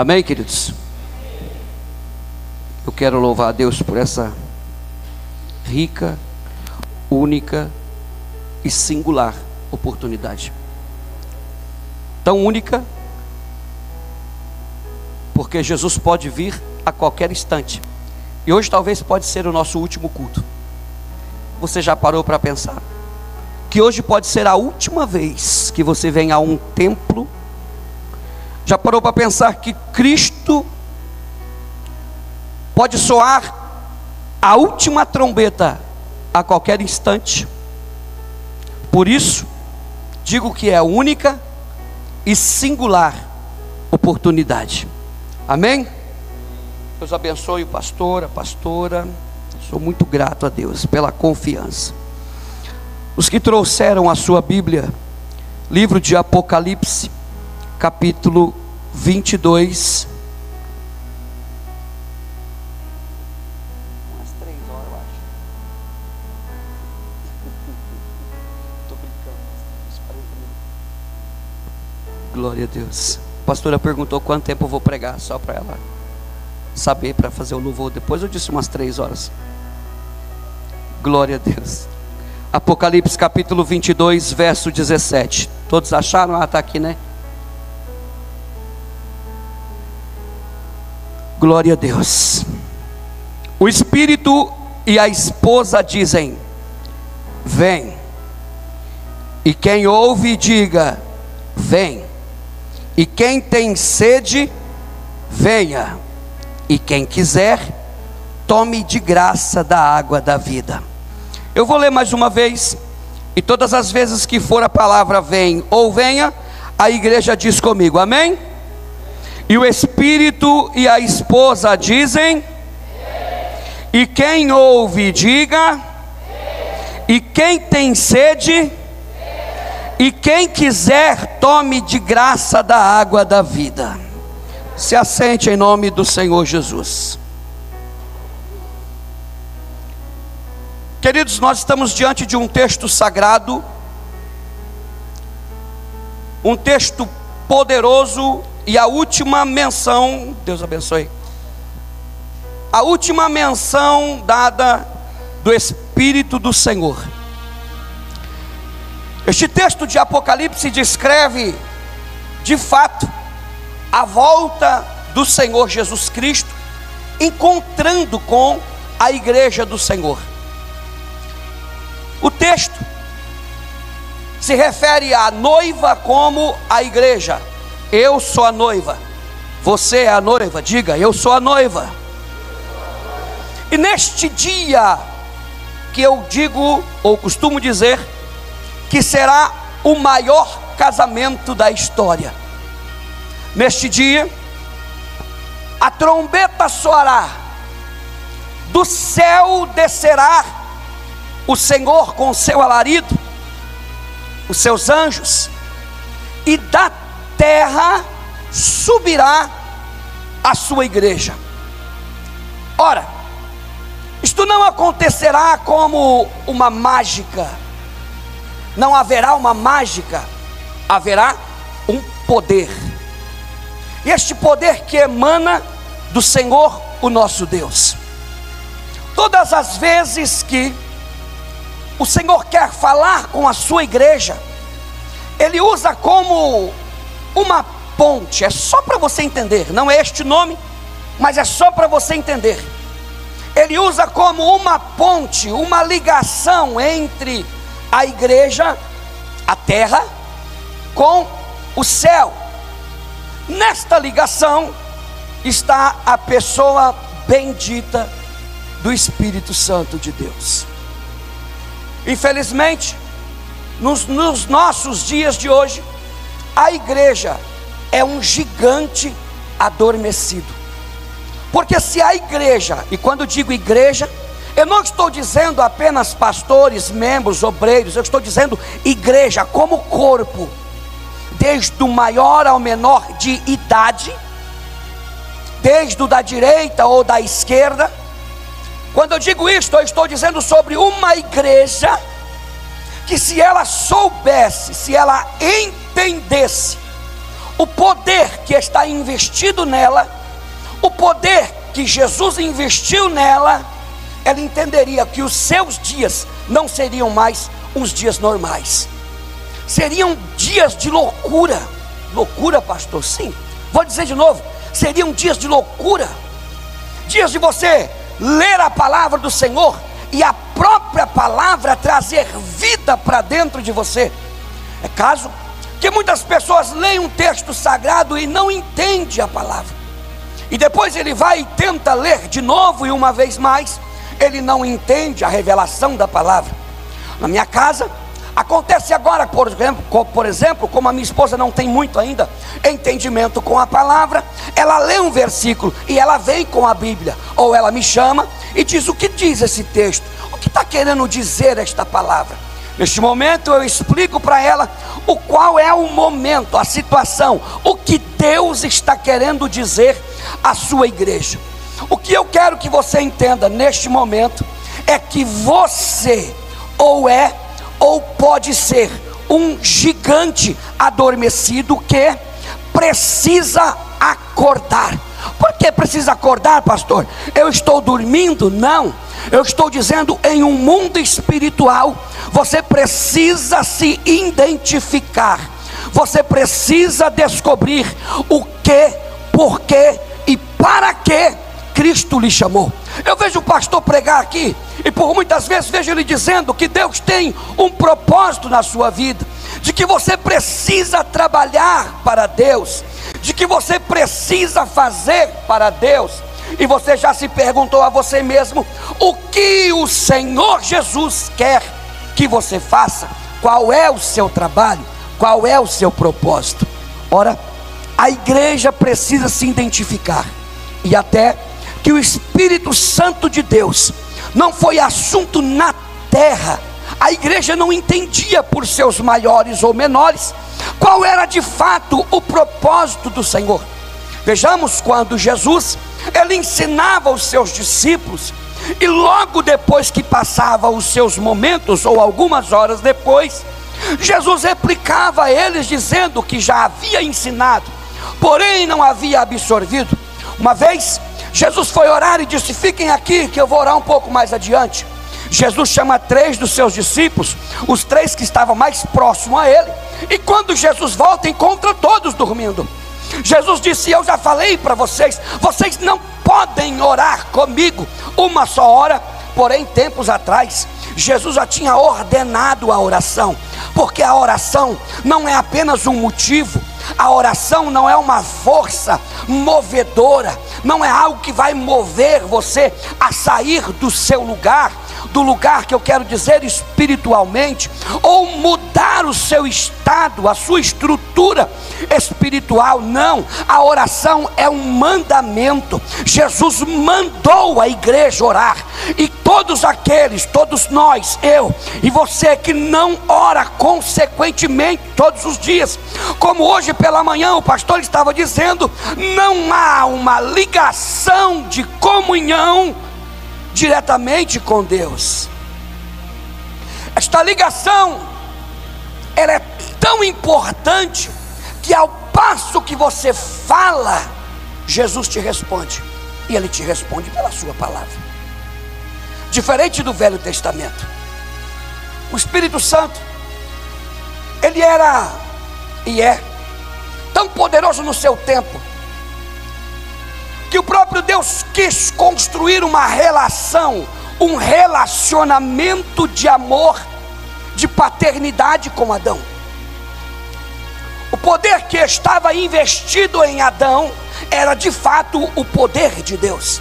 Amém, queridos? Eu quero louvar a Deus por essa rica, única e singular oportunidade. Tão única, porque Jesus pode vir a qualquer instante. E hoje talvez pode ser o nosso último culto. Você já parou para pensar que hoje pode ser a última vez que você vem a um templo? Já parou para pensar que Cristo pode soar a última trombeta a qualquer instante? Por isso, digo que é a única e singular oportunidade. Amém? Deus abençoe o pastor, a pastora. Sou muito grato a Deus pela confiança. Os que trouxeram a sua Bíblia, livro de Apocalipse, capítulo 22. Umas 3 horas, eu acho. Estou brincando, uns 40 minutos. Glória a Deus. A pastora perguntou quanto tempo eu vou pregar, só para ela saber, para fazer o louvor. Depois eu disse umas 3 horas. Glória a Deus. Apocalipse capítulo 22, verso 17. Todos acharam? Ah, está aqui, né? Glória a Deus. O Espírito e a esposa dizem: vem. E quem ouve, diga: vem. E quem tem sede, venha. E quem quiser, tome de graça da água da vida. Eu vou ler mais uma vez, e todas as vezes que for a palavra vem ou venha, a igreja diz comigo, amém? E o Espírito e a esposa dizem, e quem ouve diga, e quem tem sede, e quem quiser tome de graça da água da vida. Se assente em nome do Senhor Jesus. Queridos, nós estamos diante de um texto sagrado, um texto poderoso, e a última menção, Deus abençoe, a última menção dada do Espírito do Senhor. Este texto de Apocalipse descreve, de fato, a volta do Senhor Jesus Cristo, encontrando com a igreja do Senhor. O texto se refere à noiva como a igreja. Eu sou a noiva. Você é a noiva. Diga, eu sou a noiva. E neste dia, que eu digo, ou costumo dizer, que será o maior casamento da história. Neste dia, a trombeta soará, do céu descerá o Senhor com seu alarido, os seus anjos, e da terra subirá a sua igreja. Ora, isto não acontecerá como uma mágica, não haverá uma mágica, haverá um poder, e este poder que emana do Senhor, o nosso Deus. Todas as vezes que o Senhor quer falar com a sua igreja, Ele usa como uma ponte. É só para você entender, não é este nome, mas é só para você entender. Ele usa como uma ponte, uma ligação entre a igreja, a terra, com o céu. Nesta ligação está a pessoa bendita do Espírito Santo de Deus. Infelizmente, nos nossos dias de hoje, a igreja é um gigante adormecido. Porque se a igreja, e quando digo igreja, eu não estou dizendo apenas pastores, membros, obreiros, eu estou dizendo igreja como corpo, desde o maior ao menor de idade, desde o da direita ou da esquerda. Quando eu digo isto, eu estou dizendo sobre uma igreja que, se ela soubesse, se ela entendesse o poder que está investido nela, o poder que Jesus investiu nela, ela entenderia que os seus dias não seriam mais uns dias normais, seriam dias de loucura. Loucura, pastor? Sim, vou dizer de novo, seriam dias de loucura, dias de você ler a palavra do Senhor e a própria palavra trazer vida para dentro de você. É caso que muitas pessoas leem um texto sagrado e não entendem a palavra, e depois ele vai e tenta ler de novo, e uma vez mais ele não entende a revelação da palavra. Na minha casa acontece agora, por exemplo, como a minha esposa não tem muito ainda entendimento com a palavra, ela lê um versículo e ela vem com a Bíblia, ou ela me chama e diz: o que diz esse texto? O que está querendo dizer esta palavra? Neste momento eu explico para ela qual é o momento, a situação, o que Deus está querendo dizer à sua igreja. O que eu quero que você entenda neste momento é que você ou é ou pode ser um gigante adormecido que precisa acordar. Por que precisa acordar, pastor? Eu estou dormindo? Não, eu estou dizendo, em um mundo espiritual você precisa se identificar, você precisa descobrir o que, porquê e para que Cristo lhe chamou. Eu vejo o pastor pregar aqui, e por muitas vezes vejo ele dizendo que Deus tem um propósito na sua vida, de que você precisa trabalhar para Deus, de que você precisa fazer para Deus. E você já se perguntou a você mesmo o que o Senhor Jesus quer que você faça? Qual é o seu trabalho? Qual é o seu propósito? Ora, a igreja precisa se identificar, e até que o Espírito Santo de Deus não foi assunto na terra, a igreja não entendia por seus maiores ou menores qual era de fato o propósito do Senhor. Vejamos quando Jesus, ele ensinava os seus discípulos, e logo depois que passava os seus momentos, ou algumas horas depois, Jesus replicava a eles dizendo que já havia ensinado, porém não havia absorvido. Uma vez Jesus foi orar e disse: fiquem aqui que eu vou orar um pouco mais adiante. Jesus chama 3 dos seus discípulos, os 3 que estavam mais próximos a ele, e quando Jesus volta, encontra todos dormindo. Jesus disse: eu já falei para vocês, vocês não podem orar comigo uma só hora. Porém, tempos atrás, Jesus já tinha ordenado a oração, porque a oração não é apenas um motivo, a oração não é uma força movedora, não é algo que vai mover você a sair do seu lugar, do lugar que eu quero dizer espiritualmente, ou mudar o seu estado, a sua estrutura espiritual. Não, a oração é um mandamento. Jesus mandou a igreja orar, e todos aqueles, todos nós, eu e você que não ora consequentemente todos os dias, como hoje pela manhã o pastor estava dizendo, não há uma ligação de comunhão diretamente com Deus. Esta ligação, ela é tão importante que ao passo que você fala, Jesus te responde, e Ele te responde pela sua palavra. Diferente do Velho Testamento, o Espírito Santo, ele era e é tão poderoso no seu tempo, que o próprio Deus quis construir uma relação, um relacionamento de amor, de paternidade com Adão. O poder que estava investido em Adão era de fato o poder de Deus,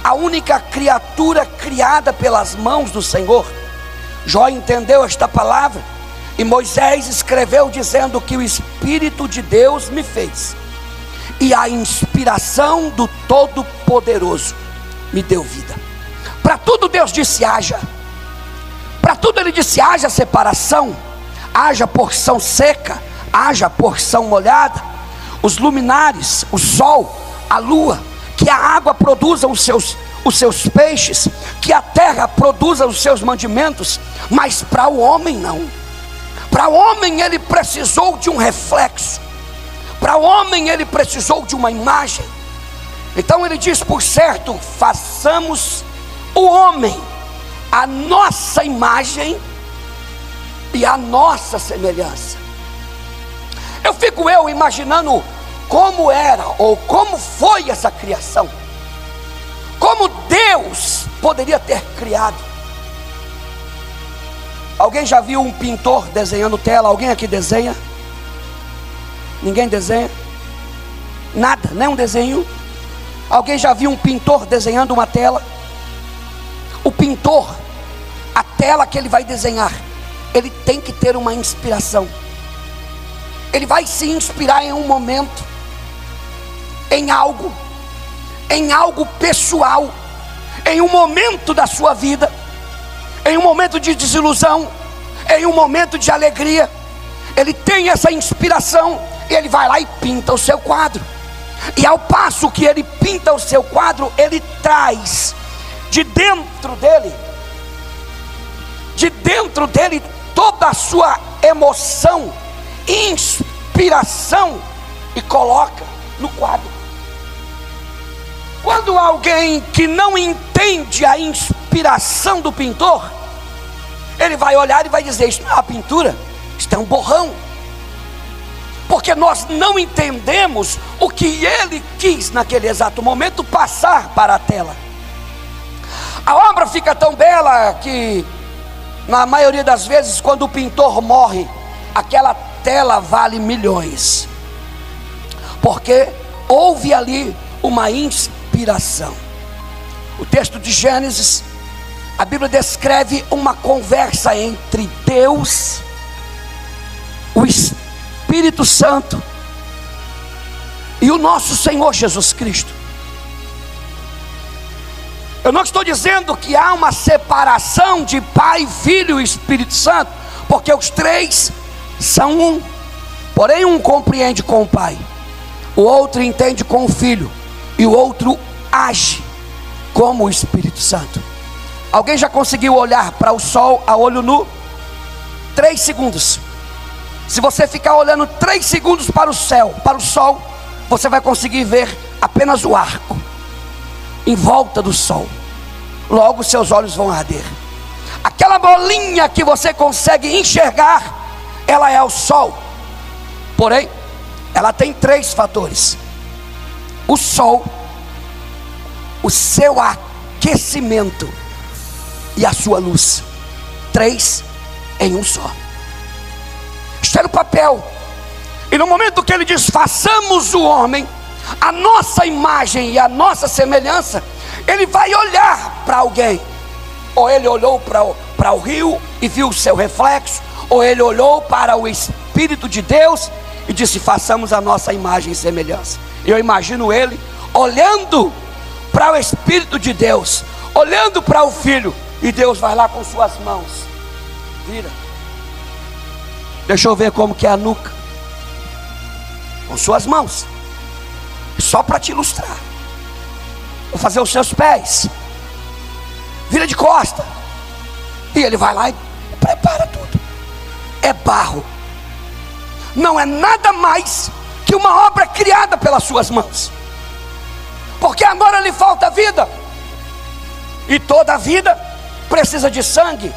a única criatura criada pelas mãos do Senhor. Jó entendeu esta palavra, e Moisés escreveu dizendo que o Espírito de Deus me fez, e a inspiração do Todo-Poderoso me deu vida. Para tudo Deus disse haja, para tudo Ele disse haja separação, haja porção seca, haja porção molhada, os luminares, o sol, a lua, que a água produza os seus peixes, que a terra produza os seus mantimentos. Mas para o homem não. Para o homem ele precisou de um reflexo. Para o homem ele precisou de uma imagem. Então ele diz: por certo, façamos o homem a nossa imagem e a nossa semelhança. Eu fico imaginando como era ou como foi essa criação, como Deus poderia ter criado. Alguém já viu um pintor desenhando tela? Alguém aqui desenha? Ninguém desenha? Nada, nem um desenho. Alguém já viu um pintor desenhando uma tela? O pintor, a tela que ele vai desenhar, ele tem que ter uma inspiração. Ele vai se inspirar em um momento, em algo pessoal, em um momento da sua vida, em um momento de desilusão, em um momento de alegria. Ele tem essa inspiração e ele vai lá e pinta o seu quadro. E ao passo que ele pinta o seu quadro, ele traz de dentro dele toda a sua emoção, inspiração, e coloca no quadro. Quando alguém que não entende a inspiração do pintor, ele vai olhar e vai dizer: isso não é uma pintura, isso é um borrão. Porque nós não entendemos o que ele quis naquele exato momento passar para a tela. A obra fica tão bela que, na maioria das vezes, quando o pintor morre, aquela tela vale milhões, porque houve ali uma inspiração. O texto de Gênesis, a Bíblia descreve uma conversa entre Deus, o Espírito Santo e o nosso Senhor Jesus Cristo. Eu não estou dizendo que há uma separação de Pai, Filho e Espírito Santo, porque os três são um. Porém, um compreende com o Pai, o outro entende com o Filho, e o outro age como o Espírito Santo. Alguém já conseguiu olhar para o sol a olho nu? 3 segundos. Se você ficar olhando 3 segundos para o céu, para o sol, você vai conseguir ver apenas o arco em volta do sol. Logo seus olhos vão arder. Aquela bolinha que você consegue enxergar, ela é o sol. Porém, ela tem 3 fatores: o sol, o seu aquecimento e a sua luz. 3 em um só. Está no papel. E no momento que ele diz: façamos o homem a nossa imagem e a nossa semelhança, ele vai olhar para alguém. Ou ele olhou para o rio e viu o seu reflexo, ou ele olhou para o Espírito de Deus e disse: façamos a nossa imagem e semelhança. Eu imagino ele olhando para o Espírito de Deus, olhando para o Filho, e Deus vai lá com suas mãos, vira, deixa eu ver como que é a nuca, com suas mãos, só para te ilustrar. Vou fazer os seus pés, vira de costa, e ele vai lá e prepara tudo. É barro, não é nada mais que uma obra criada pelas suas mãos, porque agora lhe falta vida, e toda vida precisa de sangue,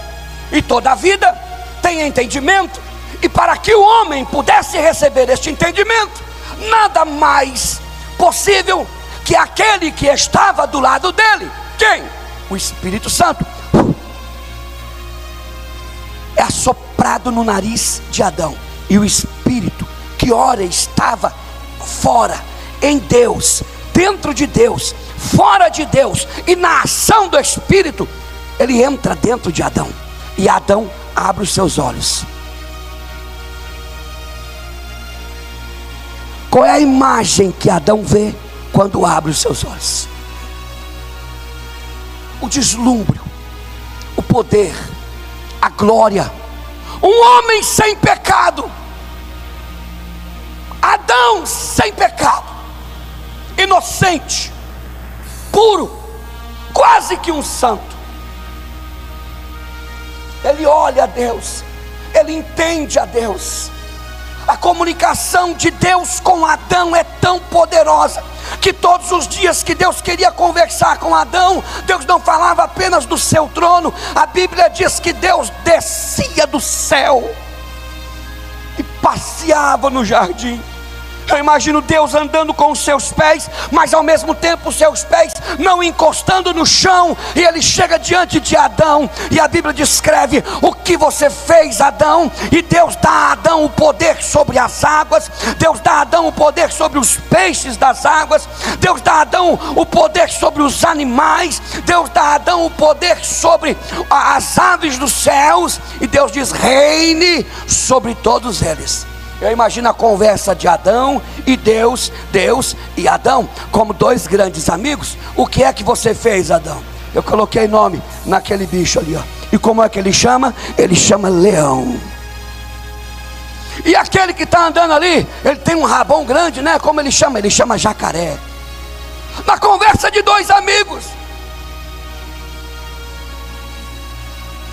e toda vida tem entendimento. E para que o homem pudesse receber este entendimento, nada mais possível que aquele que estava do lado dele. Quem? O Espírito Santo. É assoprado no nariz de Adão, e o Espírito, que ora estava fora, em Deus, dentro de Deus, fora de Deus, e na ação do Espírito, ele entra dentro de Adão, e Adão abre os seus olhos. Qual é a imagem que Adão vê quando abre os seus olhos? O deslumbre, o poder, a glória. Um homem sem pecado, Adão sem pecado, inocente, puro, quase que um santo. Ele olha a Deus, ele entende a Deus. A comunicação de Deus com Adão é tão poderosa que todos os dias que Deus queria conversar com Adão, Deus não falava apenas do seu trono. A Bíblia diz que Deus descia do céu e passeava no jardim. Eu imagino Deus andando com os seus pés, mas ao mesmo tempo os seus pés não encostando no chão, e ele chega diante de Adão, e a Bíblia descreve o que você fez, Adão. E Deus dá a Adão o poder sobre as águas, Deus dá a Adão o poder sobre os peixes das águas, Deus dá a Adão o poder sobre os animais, Deus dá a Adão o poder sobre as aves dos céus, e Deus diz: reine sobre todos eles. Eu imagino a conversa de Adão e Deus e Adão, como dois grandes amigos. O que é que você fez, Adão? Eu coloquei nome naquele bicho ali, ó. E como é que ele chama? Ele chama leão. E aquele que está andando ali, ele tem um rabão grande, né? Como ele chama? Ele chama jacaré. Na conversa de dois amigos.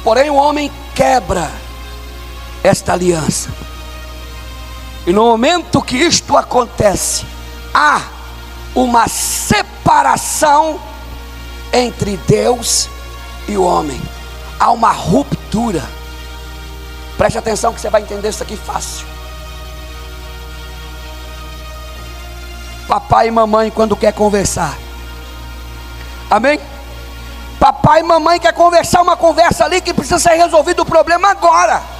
Porém o homem quebra esta aliança. E no momento que isto acontece, há uma separação entre Deus e o homem. Há uma ruptura. Preste atenção que você vai entender isso aqui fácil. Papai e mamãe quando quer conversar, amém? Papai e mamãe quer conversar uma conversa ali que precisa ser resolvido o problema agora.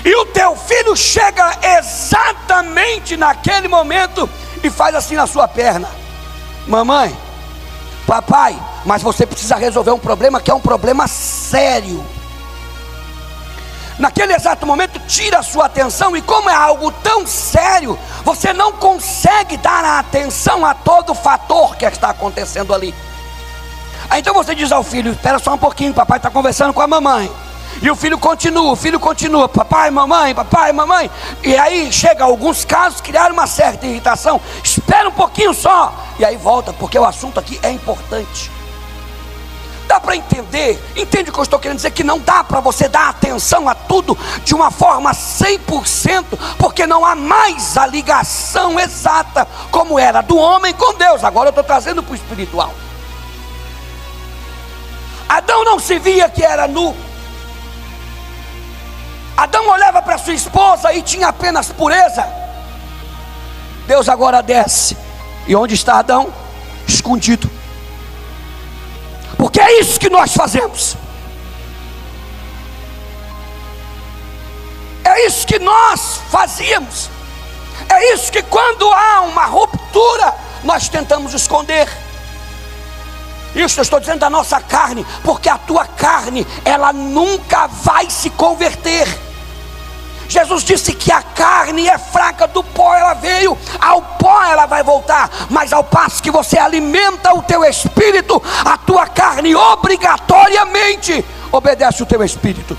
E o teu filho chega exatamente naquele momento e faz assim na sua perna: mamãe, papai, mas você precisa resolver um problema que é um problema sério. Naquele exato momento tira a sua atenção, e como é algo tão sério, você não consegue dar a atenção a todo o fator que está acontecendo ali. Aí então você diz ao filho: espera só um pouquinho, papai está conversando com a mamãe. E o filho continua, papai, mamãe, e aí chega alguns casos, criaram uma certa irritação, espera um pouquinho só, e aí volta, porque o assunto aqui é importante. Dá para entender? Entende o que eu estou querendo dizer? Que não dá para você dar atenção a tudo de uma forma 100%, porque não há mais a ligação exata, como era do homem com Deus. Agora eu estou trazendo para o espiritual. Adão não se via que era nu. Adão olhava para sua esposa e tinha apenas pureza. Deus agora desce. E onde está Adão? Escondido. Porque é isso que nós fazemos. É isso que nós fazíamos. É isso que quando há uma ruptura, nós tentamos esconder. Isso eu estou dizendo da nossa carne, porque a tua carne, ela nunca vai se converter. Jesus disse que a carne é fraca, do pó ela veio, ao pó ela vai voltar. Mas ao passo que você alimenta o teu espírito, a tua carne obrigatoriamente obedece o teu espírito.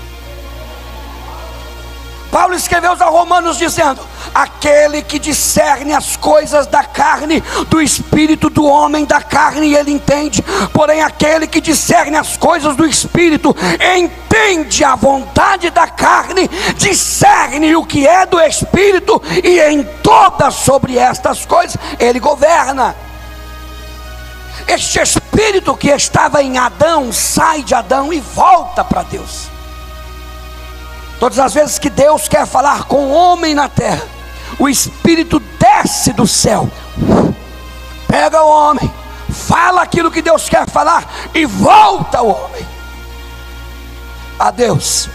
Paulo escreveu aos Romanos dizendo: aquele que discerne as coisas da carne, do espírito do homem da carne, ele entende. Porém aquele que discerne as coisas do espírito, entende a vontade da carne, discerne o que é do espírito, e em todas sobre estas coisas ele governa. Este espírito que estava em Adão sai de Adão e volta para Deus. Todas as vezes que Deus quer falar com o homem na terra, o Espírito desce do céu, pega o homem, fala aquilo que Deus quer falar e volta o homem a Deus.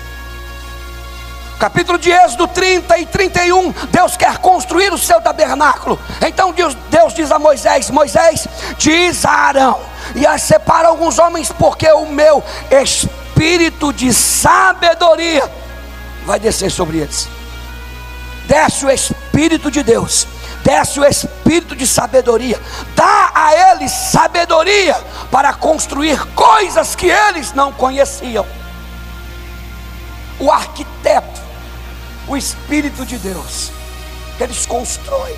Capítulo de Êxodo 30 e 31, Deus quer construir o seu tabernáculo. Então Deus diz a Moisés: Moisés, diz a Arão, e separa alguns homens, porque o meu espírito de sabedoria vai descer sobre eles. Desce o Espírito de Deus, desce o Espírito de sabedoria, dá a eles sabedoria para construir coisas que eles não conheciam. O arquiteto, o Espírito de Deus, que eles constroem.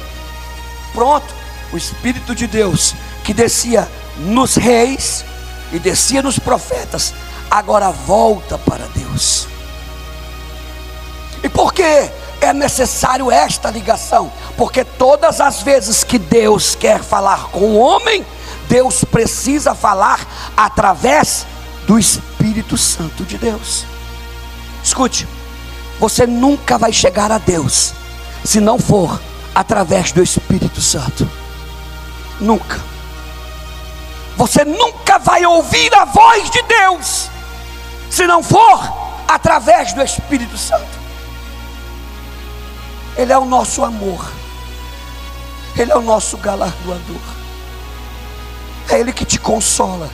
Pronto, o Espírito de Deus que descia nos reis e descia nos profetas, agora volta para Deus. E por que é necessário esta ligação, porque todas as vezes que Deus quer falar com o homem, Deus precisa falar através do Espírito Santo de Deus. Escute, você nunca vai chegar a Deus se não for através do Espírito Santo. Nunca. Você nunca vai ouvir a voz de Deus se não for através do Espírito Santo. Ele é o nosso amor, Ele é o nosso galardoador, é Ele que te consola,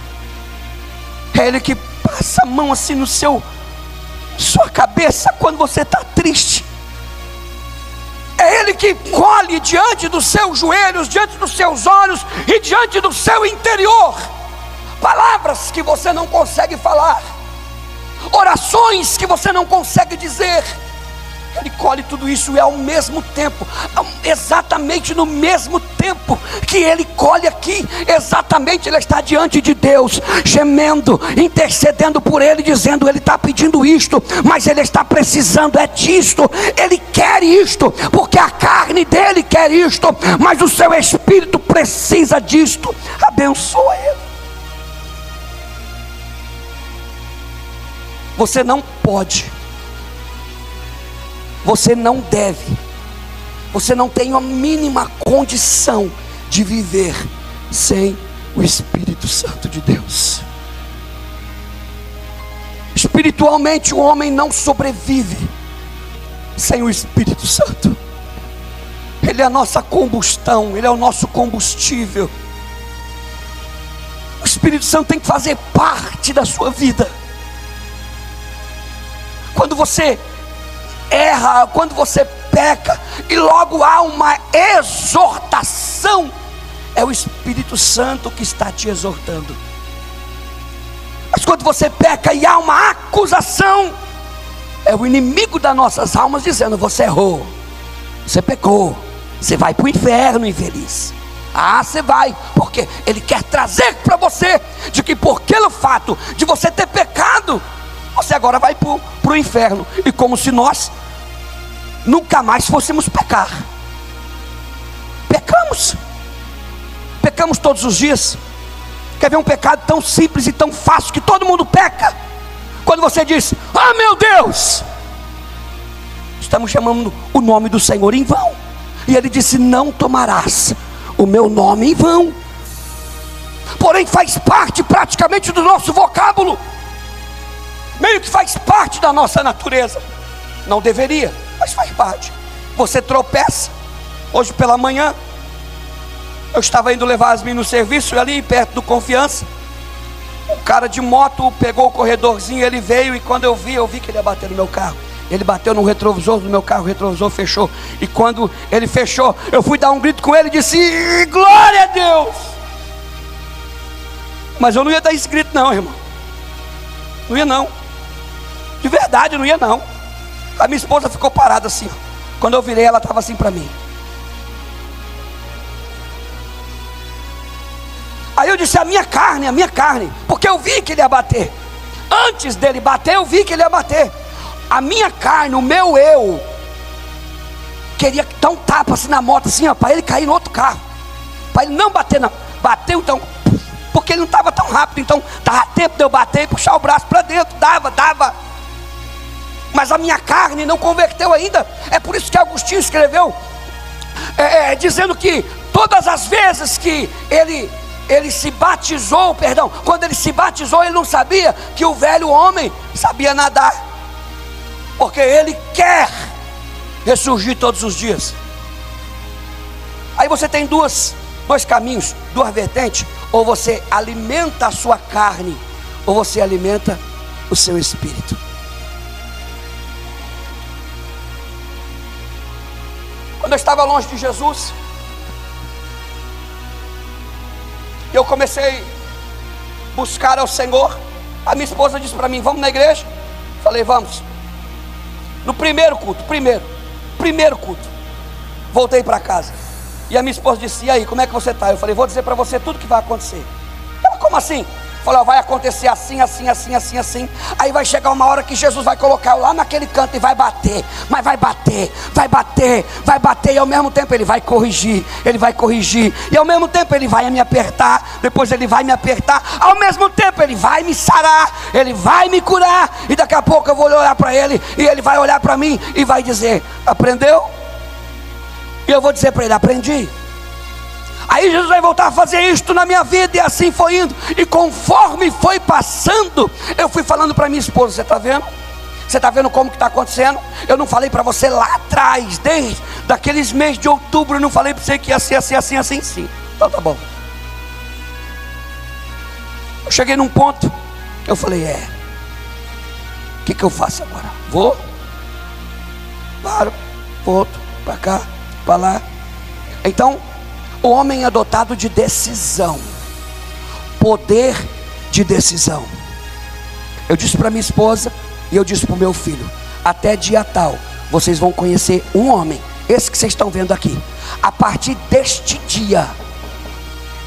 é Ele que passa a mão assim no sua cabeça quando você está triste, é Ele que colhe diante dos seus joelhos, diante dos seus olhos e diante do seu interior, palavras que você não consegue falar, orações que você não consegue dizer. Ele colhe tudo isso e ao mesmo tempo, exatamente no mesmo tempo que Ele colhe aqui, exatamente Ele está diante de Deus, gemendo, intercedendo por Ele, dizendo: Ele está pedindo isto, mas Ele está precisando disto, Ele quer isto, porque a carne dele quer isto, mas o seu espírito precisa disto. Abençoa Ele. Você não pode, você não deve, você não tem a mínima condição de viver sem o Espírito Santo de Deus. Espiritualmente, o homem não sobrevive sem o Espírito Santo. Ele é a nossa combustão, Ele é o nosso combustível. O Espírito Santo tem que fazer parte da sua vida. Quando você erra, quando você peca, e logo há uma exortação, é o Espírito Santo que está te exortando. Mas quando você peca e há uma acusação, é o inimigo das nossas almas dizendo: você errou, você pecou, você vai para o inferno, infeliz. Ah, você vai, porque ele quer trazer para você de que por aquele fato de você ter pecado, você agora vai para o inferno. E como se nós nunca mais fôssemos pecar. Pecamos todos os dias. Quer ver um pecado tão simples e tão fácil que todo mundo peca? Quando você diz: ah, meu Deus, estamos chamando o nome do Senhor em vão. E Ele disse: não tomarás o meu nome em vão. Porém faz parte praticamente do nosso vocábulo, meio que faz parte da nossa natureza. Não deveria, mas faz parte. Você tropeça. Hoje pela manhã eu estava indo levar as meninas no serviço, ali perto do Confiança, o cara de moto pegou o corredorzinho, ele veio, e quando eu vi que ele ia bater no meu carro. Ele bateu no retrovisor do meu carro, o retrovisor fechou, e quando ele fechou, eu fui dar um grito com ele e disse: glória a Deus! Mas eu não ia dar esse grito não, irmão. Não ia não. De verdade, eu não ia não. A minha esposa ficou parada assim, ó. Quando eu virei, ela estava assim para mim. Aí eu disse: a minha carne, porque eu vi que ele ia bater. Antes dele bater, eu vi que ele ia bater. A minha carne, o meu eu, queria dar um tapa assim na moto, assim, ó, para ele cair no outro carro, para ele não bater, não. Bateu então, porque ele não estava tão rápido, então dava tempo de eu bater e puxar o braço para dentro, dava. Mas a minha carne não converteu ainda. É por isso que Agostinho escreveu, dizendo que todas as vezes que ele se batizou, quando ele se batizou, ele não sabia que o velho homem sabia nadar, porque ele quer ressurgir todos os dias. Aí você tem dois caminhos, duas vertentes: ou você alimenta a sua carne, ou você alimenta o seu espírito. Quando eu estava longe de Jesus, eu comecei a buscar ao Senhor. A minha esposa disse para mim: vamos na igreja? Falei: vamos. No primeiro culto, voltei para casa, e a minha esposa disse: e aí, como é que você está? Eu falei: vou dizer para você tudo que vai acontecer. Ela: como assim? falou: vai acontecer assim, assim, assim, assim, assim. Aí vai chegar uma hora que Jesus vai colocar eu lá naquele canto e vai bater. Mas vai bater, vai bater, vai bater. E ao mesmo tempo ele vai corrigir, ele vai corrigir. E ao mesmo tempo ele vai me apertar. Depois ele vai me apertar. Ao mesmo tempo ele vai me sarar, ele vai me curar. E daqui a pouco eu vou olhar para ele e ele vai olhar para mim e vai dizer: aprendeu? E eu vou dizer para ele: aprendi. Aí Jesus vai voltar a fazer isto na minha vida, e assim foi indo. E conforme foi passando, eu fui falando para minha esposa: você está vendo? Você está vendo como que está acontecendo? Eu não falei para você lá atrás, desde daqueles meses de outubro, eu não falei para você que ia ser assim, assim, assim, sim. Então tá bom. Eu cheguei num ponto, eu falei: o que eu faço agora? Vou, paro, volto, para cá, para lá. Então, o homem é dotado de decisão, poder de decisão. Eu disse para minha esposa e eu disse para o meu filho: até dia tal, vocês vão conhecer um homem, esse que vocês estão vendo aqui. A partir deste dia,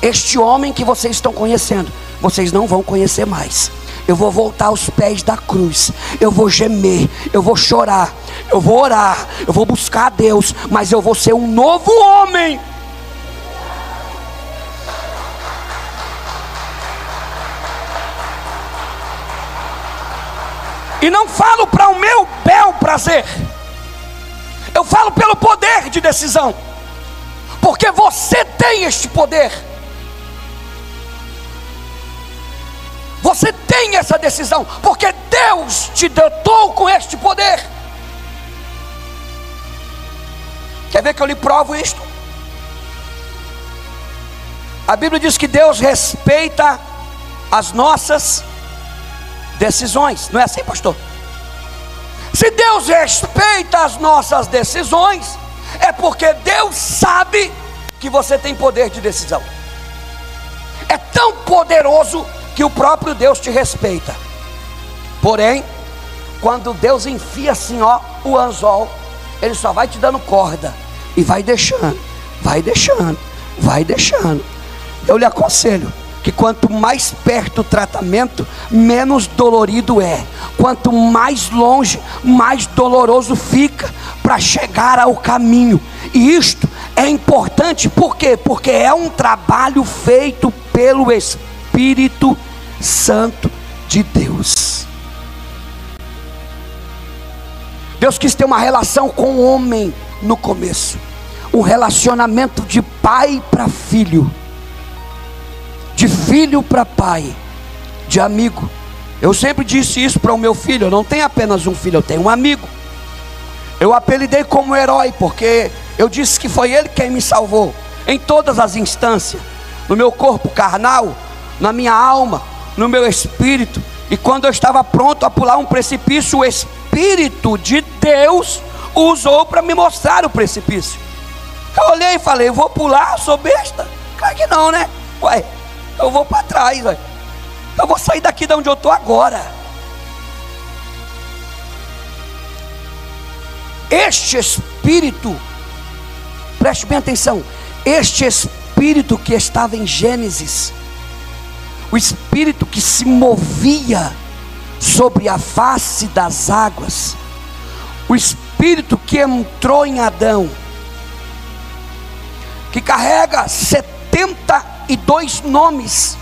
este homem que vocês estão conhecendo, vocês não vão conhecer mais. Eu vou voltar aos pés da cruz, eu vou gemer, eu vou chorar, eu vou orar, eu vou buscar a Deus, mas eu vou ser um novo homem. E não falo para o meu bel prazer, eu falo pelo poder de decisão, porque você tem este poder, você tem essa decisão, porque Deus te dotou com este poder. Quer ver que eu lhe provo isto? A Bíblia diz que Deus respeita as nossas decisões, não é assim, pastor? Se Deus respeita as nossas decisões, é porque Deus sabe que você tem poder de decisão. É tão poderoso que o próprio Deus te respeita. Porém, quando Deus enfia assim, ó, o anzol, Ele só vai te dando corda e vai deixando, vai deixando, vai deixando. Eu lhe aconselho que quanto mais perto o tratamento, menos dolorido é. Quanto mais longe, mais doloroso fica para chegar ao caminho. E isto é importante, por quê? Porque é um trabalho feito pelo Espírito Santo de Deus. Deus quis ter uma relação com o homem no começo, um relacionamento de pai para filho, de filho para pai, de amigo. Eu sempre disse isso para o meu filho: eu não tenho apenas um filho, eu tenho um amigo. Eu apelidei como herói, porque eu disse que foi ele quem me salvou, em todas as instâncias, no meu corpo carnal, na minha alma, no meu espírito. E quando eu estava pronto a pular um precipício, o Espírito de Deus usou para me mostrar o precipício. Eu olhei e falei: eu vou pular, sou besta? Claro que não, né? Ué, eu vou para trás, ué. Eu vou sair daqui de onde eu estou agora. Este Espírito, preste bem atenção, este Espírito que estava em Gênesis, o Espírito que se movia sobre a face das águas, o Espírito que entrou em Adão, que carrega 72 nomes,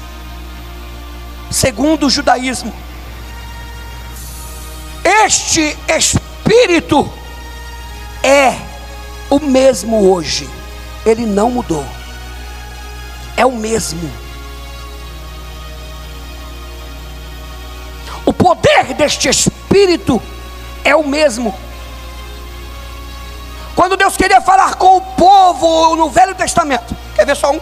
segundo o judaísmo. Este Espírito é o mesmo hoje, ele não mudou, é o mesmo. O poder deste Espírito é o mesmo. Quando Deus queria falar com o povo no Velho Testamento, quer ver só um?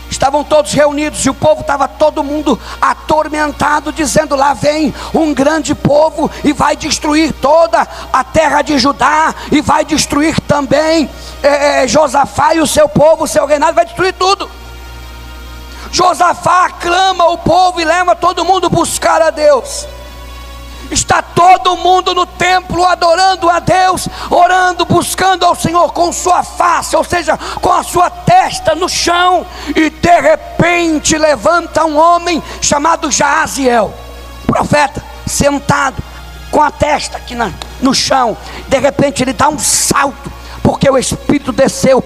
Estavam todos reunidos e o povo estava todo mundo atormentado, dizendo: lá vem um grande povo e vai destruir toda a terra de Judá, e vai destruir também Josafá e o seu povo, o seu reinado, vai destruir tudo. Josafá aclama o povo e leva todo mundo buscar a Deus. Está todo mundo no templo adorando a Deus, orando, buscando ao Senhor com sua face, ou seja, com a sua testa no chão. E de repente levanta um homem chamado Jaaziel, profeta, sentado com a testa aqui no chão. De repente ele dá um salto, porque o Espírito desceu,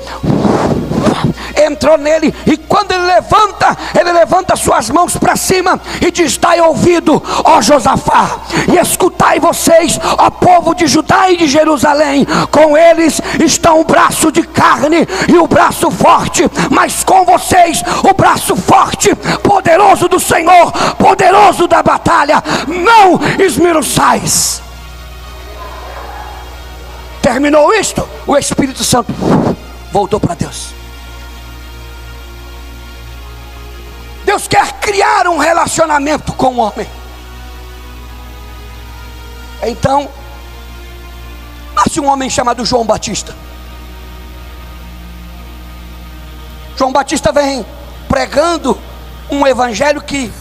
entrou nele, e quando ele levanta suas mãos para cima e diz: dai ouvido, ó Josafá, e escutai vocês, ó povo de Judá e de Jerusalém. Com eles estão o braço de carne e o braço forte, mas com vocês o braço forte, poderoso do Senhor, poderoso da batalha. Não esmiuçais. Terminou isto, o Espírito Santo voltou para Deus. Deus quer criar um relacionamento com o homem. Então nasce um homem chamado João Batista. João Batista vem pregando um evangelho que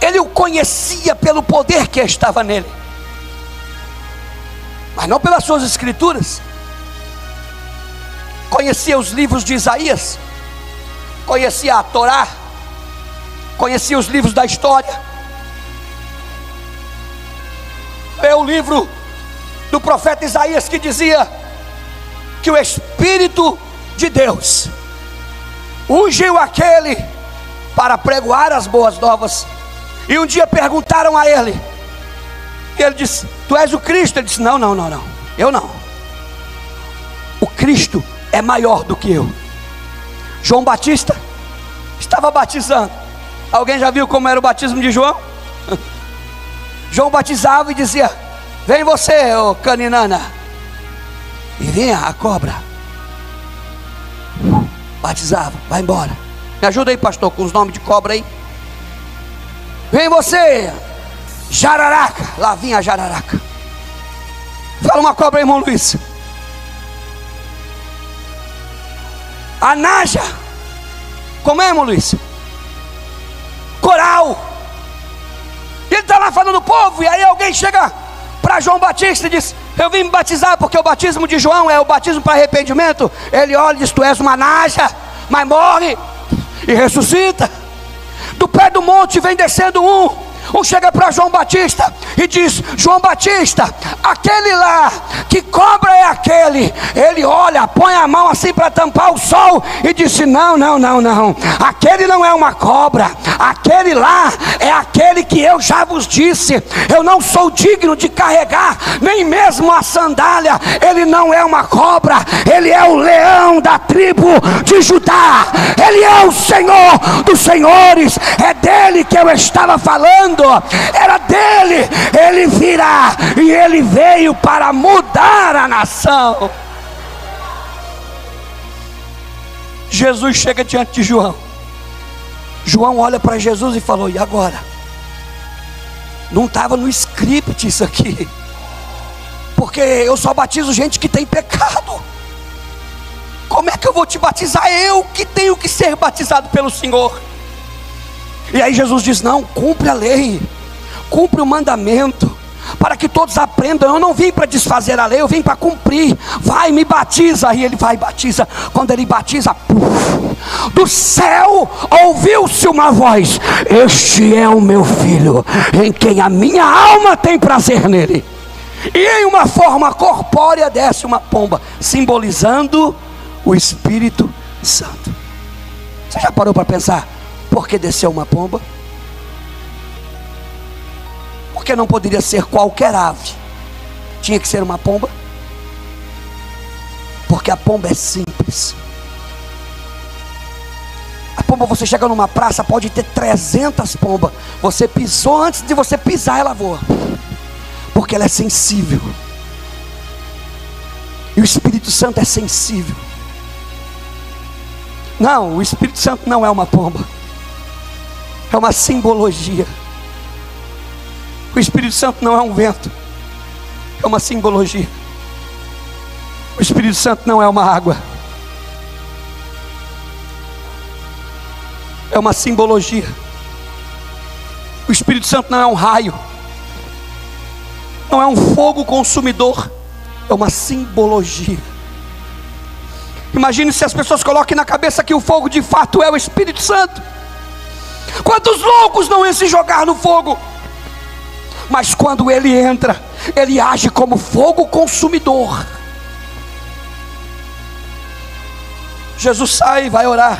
ele o conhecia pelo poder que estava nele, mas não pelas suas escrituras. Conhecia os livros de Isaías, conhecia a Torá, conhecia os livros da história. É o livro do profeta Isaías que dizia que o Espírito de Deus ungiu aquele para pregoar as boas novas. E um dia perguntaram a ele, e ele disse: tu és o Cristo? Ele disse: não, eu não. O Cristo é maior do que eu. João Batista estava batizando. Alguém já viu como era o batismo de João? João batizava e dizia: vem você, ô caninana. E vinha a cobra. Batizava, vai embora. Me ajuda aí, pastor, com os nomes de cobra aí. Vem você, jararaca. Lá vinha a jararaca. Fala uma cobra aí, irmão Luiz. A naja. Como é, irmão Luiz? Coral. Ele está lá falando do povo. E aí alguém chega para João Batista e diz: eu vim me batizar porque o batismo de João é o batismo para arrependimento. Ele olha e diz: tu és uma naja, mas morre e ressuscita. Do pé do monte vem descendo um chega para João Batista e diz: João Batista, aquele lá, que cobra é aquele? Ele olha, põe a mão assim para tampar o sol e disse: não, aquele não é uma cobra, aquele lá é aquele que eu já vos disse, eu não sou digno de carregar nem mesmo a sandália. Ele não é uma cobra, ele é o leão da tribo de Judá, ele é o Senhor dos senhores, é dele que eu estava falando, era dele. Ele virá, e ele veio para mudar a nação. Jesus chega diante de João. João olha para Jesus e falou: e agora? Não estava no script isso aqui, porque eu só batizo gente que tem pecado. Como é que eu vou te batizar? Eu que tenho que ser batizado pelo Senhor. E aí Jesus diz: não, cumpre a lei, cumpre o mandamento, para que todos aprendam. Eu não vim para desfazer a lei, eu vim para cumprir. Vai, me batiza. E ele vai e batiza. Quando ele batiza, do céu ouviu-se uma voz: este é o meu filho, em quem a minha alma tem prazer nele. E em uma forma corpórea desce uma pomba, simbolizando o Espírito Santo. Você já parou para pensar por que desceu uma pomba? Porque não poderia ser qualquer ave, tinha que ser uma pomba, porque a pomba é simples. A pomba, você chega numa praça, pode ter 300 pombas, você pisou, antes de você pisar ela voa, porque ela é sensível. E o Espírito Santo é sensível. Não, o Espírito Santo não é uma pomba, é uma simbologia. O Espírito Santo não é um vento, é uma simbologia. O Espírito Santo não é uma água, é uma simbologia. O Espírito Santo não é um raio, não é um fogo consumidor, é uma simbologia. Imagine se as pessoas coloquem na cabeça que o fogo de fato é o Espírito Santo. Quantos loucos não iam se jogar no fogo? Mas quando ele entra, ele age como fogo consumidor. Jesus sai e vai orar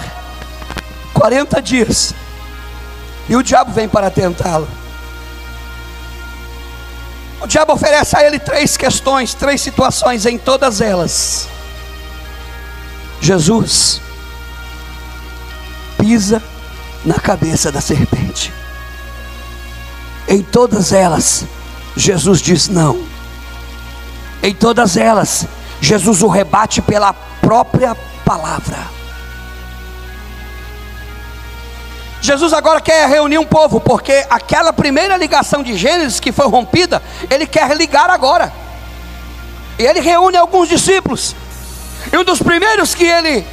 40 dias, e o diabo vem para tentá-lo. O diabo oferece a ele 3 questões, 3 situações. Em todas elas, Jesus pisa na cabeça da serpente. Em todas elas, Jesus diz não. Em todas elas, Jesus o rebate pela própria palavra. Jesus agora quer reunir um povo, porque aquela primeira ligação de Gênesis que foi rompida, ele quer ligar agora. E ele reúne alguns discípulos. E um dos primeiros que ele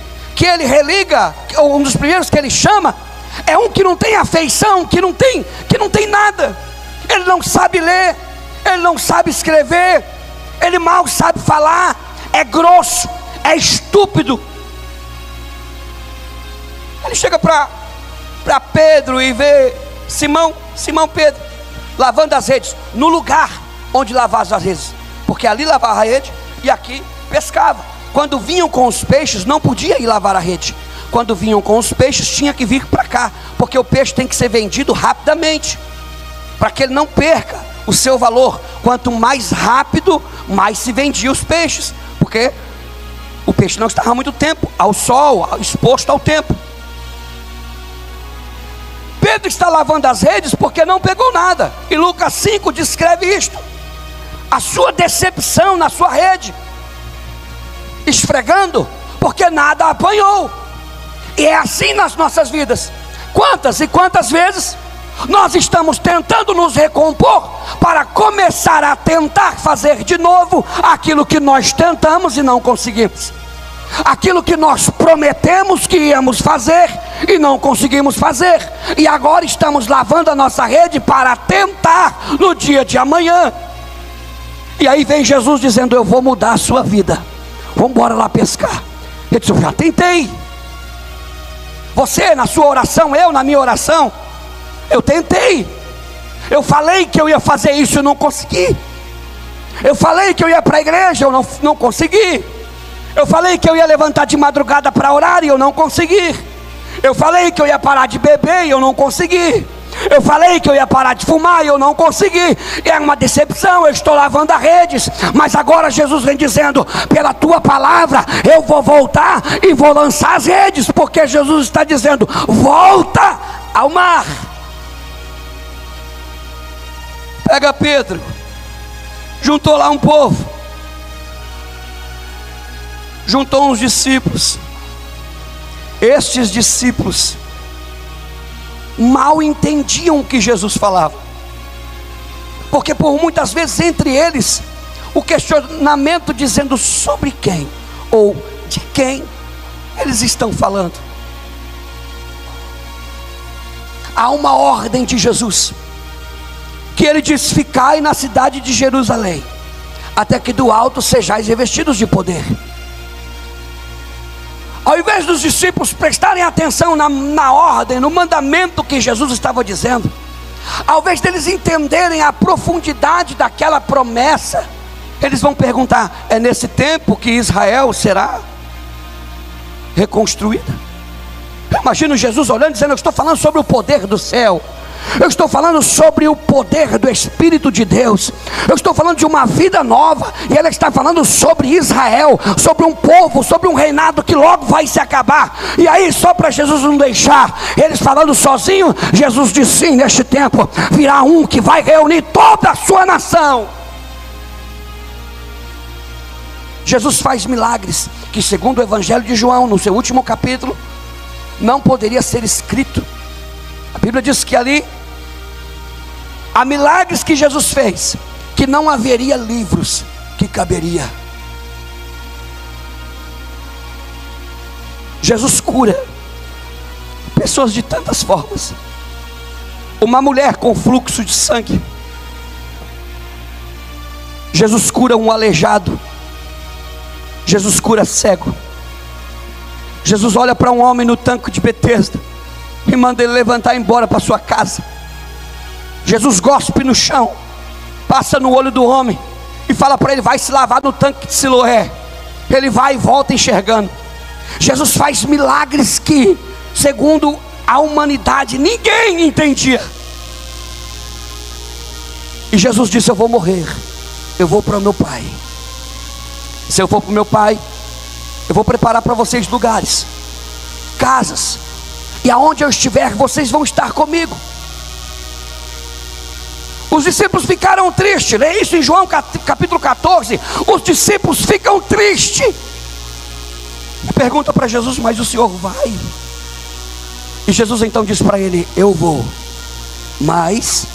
religa, um dos primeiros que ele chama, é um que não tem afeição, que não tem nada. Ele não sabe ler, ele não sabe escrever, ele mal sabe falar, é grosso, é estúpido. Ele chega para Pedro e vê Simão Pedro lavando as redes, no lugar onde lavava as redes, porque ali lavava a rede e aqui pescava. Quando vinham com os peixes, não podia ir lavar a rede. Quando vinham com os peixes, tinha que vir para cá, porque o peixe tem que ser vendido rapidamente, para que ele não perca o seu valor. Quanto mais rápido, mais se vendia os peixes, porque o peixe não estava muito tempo ao sol, exposto ao tempo. Pedro está lavando as redes porque não pegou nada. E Lucas 5 descreve isto: a sua decepção na sua rede, esfregando porque nada apanhou. E é assim nas nossas vidas. Quantas e quantas vezes nós estamos tentando nos recompor para começar a tentar fazer de novo aquilo que nós tentamos e não conseguimos, aquilo que nós prometemos que íamos fazer e não conseguimos fazer, e agora estamos lavando a nossa rede para tentar no dia de amanhã. E aí vem Jesus dizendo: eu vou mudar a sua vida, vamos embora lá pescar. Ele disse: eu já tentei. Você na sua oração, eu na minha oração, eu tentei. Eu falei que eu ia fazer isso e não consegui. Eu falei que eu ia para a igreja, eu não consegui. Eu falei que eu ia levantar de madrugada para orar e eu não consegui. Eu falei que eu ia parar de beber e eu não consegui. Eu falei que eu ia parar de fumar e eu não consegui. É uma decepção, eu estou lavando as redes. Mas agora Jesus vem dizendo: pela tua palavra eu vou voltar e vou lançar as redes, porque Jesus está dizendo: volta ao mar. Pega Pedro, juntou lá um povo, juntou uns discípulos. Estes discípulos mal entendiam o que Jesus falava, porque por muitas vezes entre eles o questionamento dizendo sobre quem ou de quem eles estão falando. Há uma ordem de Jesus que ele diz: ficai na cidade de Jerusalém, até que do alto sejais revestidos de poder. Ao invés dos discípulos prestarem atenção na ordem, no mandamento que Jesus estava dizendo, ao invés deles entenderem a profundidade daquela promessa, eles vão perguntar: é nesse tempo que Israel será reconstruída? Imagina Jesus olhando e dizendo: eu estou falando sobre o poder do céu, eu estou falando sobre o poder do Espírito de Deus, eu estou falando de uma vida nova. E ela está falando sobre Israel, sobre um povo, sobre um reinado que logo vai se acabar. E aí, só para Jesus não deixar eles falando sozinho, Jesus disse: sim, neste tempo virá um que vai reunir toda a sua nação. Jesus faz milagres que, segundo o Evangelho de João, no seu último capítulo, não poderia ser escrito. A Bíblia diz que ali há milagres que Jesus fez, que não haveria livros que caberia. Jesus cura pessoas de tantas formas. Uma mulher com fluxo de sangue, Jesus cura um aleijado, Jesus cura cego. Jesus olha para um homem no tanque de Betesda e manda ele levantar e ir embora para sua casa. Jesus gospe no chão, passa no olho do homem e fala para ele: vai se lavar no tanque de Siloé. Ele vai e volta enxergando. Jesus faz milagres que, segundo a humanidade, ninguém entendia. E Jesus disse: eu vou morrer, eu vou para o meu Pai. Se eu for para o meu Pai, eu vou preparar para vocês lugares, casas, e aonde eu estiver, vocês vão estar comigo. Os discípulos ficaram tristes. Lê isso em João capítulo 14. Os discípulos ficam tristes. Pergunta para Jesus: mas o Senhor vai? E Jesus então diz para ele: eu vou, mas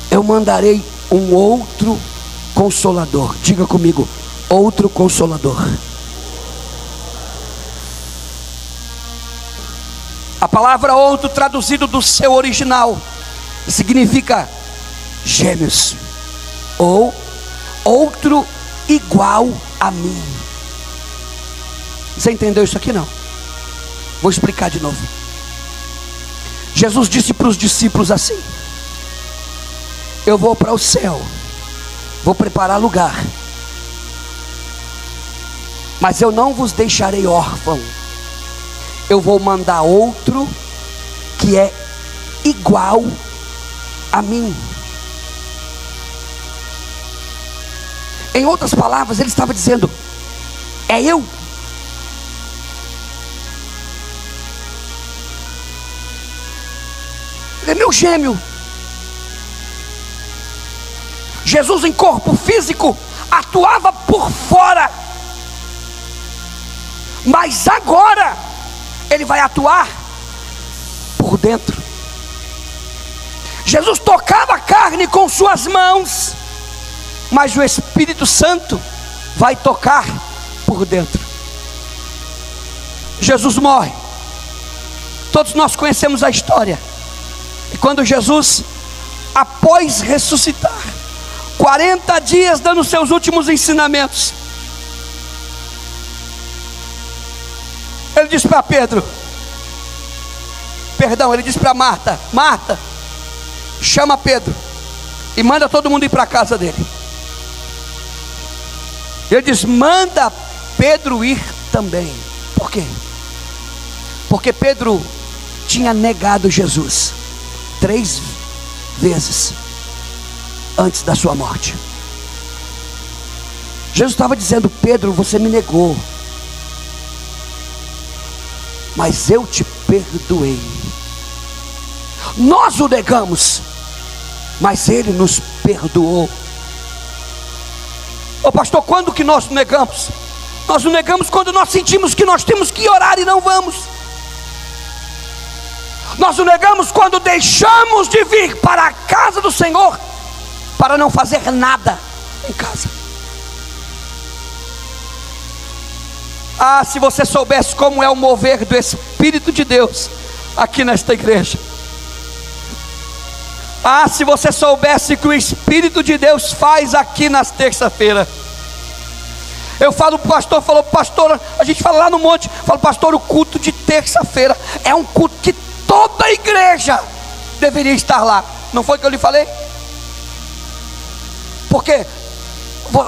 eu mandarei um outro Consolador. Diga comigo: outro Consolador. A palavra outro, traduzido do seu original, significa gêmeos, ou outro igual a mim. Você entendeu isso aqui? Não. Vou explicar de novo. Jesus disse para os discípulos assim: eu vou para o céu, vou preparar lugar, mas eu não vos deixarei órfão. Eu vou mandar outro que é igual a mim. Em outras palavras, ele estava dizendo: é eu. Ele é meu gêmeo. Jesus, em corpo físico, atuava por fora, mas agora ele vai atuar por dentro. Jesus tocava a carne com suas mãos, mas o Espírito Santo vai tocar por dentro. Jesus morre. Todos nós conhecemos a história. E quando Jesus, após ressuscitar, 40 dias dando seus últimos ensinamentos, ele diz para Pedro, ele diz para Marta: Marta, chama Pedro e manda todo mundo ir para a casa dele. Ele diz: manda Pedro ir também. Por quê? Porque Pedro tinha negado Jesus 3 vezes antes da sua morte. Jesus estava dizendo: Pedro, você me negou, mas eu te perdoei. Nós o negamos, mas ele nos perdoou. Ô pastor, quando que nós o negamos? Nós o negamos quando nós sentimos que nós temos que orar e não vamos. Nós o negamos quando deixamos de vir para a casa do Senhor para não fazer nada em casa. Ah, se você soubesse como é o mover do Espírito de Deus aqui nesta igreja. Ah, se você soubesse que o Espírito de Deus faz aqui nas terça-feiras. Eu falo para o pastor, falou: pastor, a gente fala lá no monte, falo: pastor, o culto de terça-feira é um culto que toda a igreja deveria estar lá. Não foi o que eu lhe falei? Porque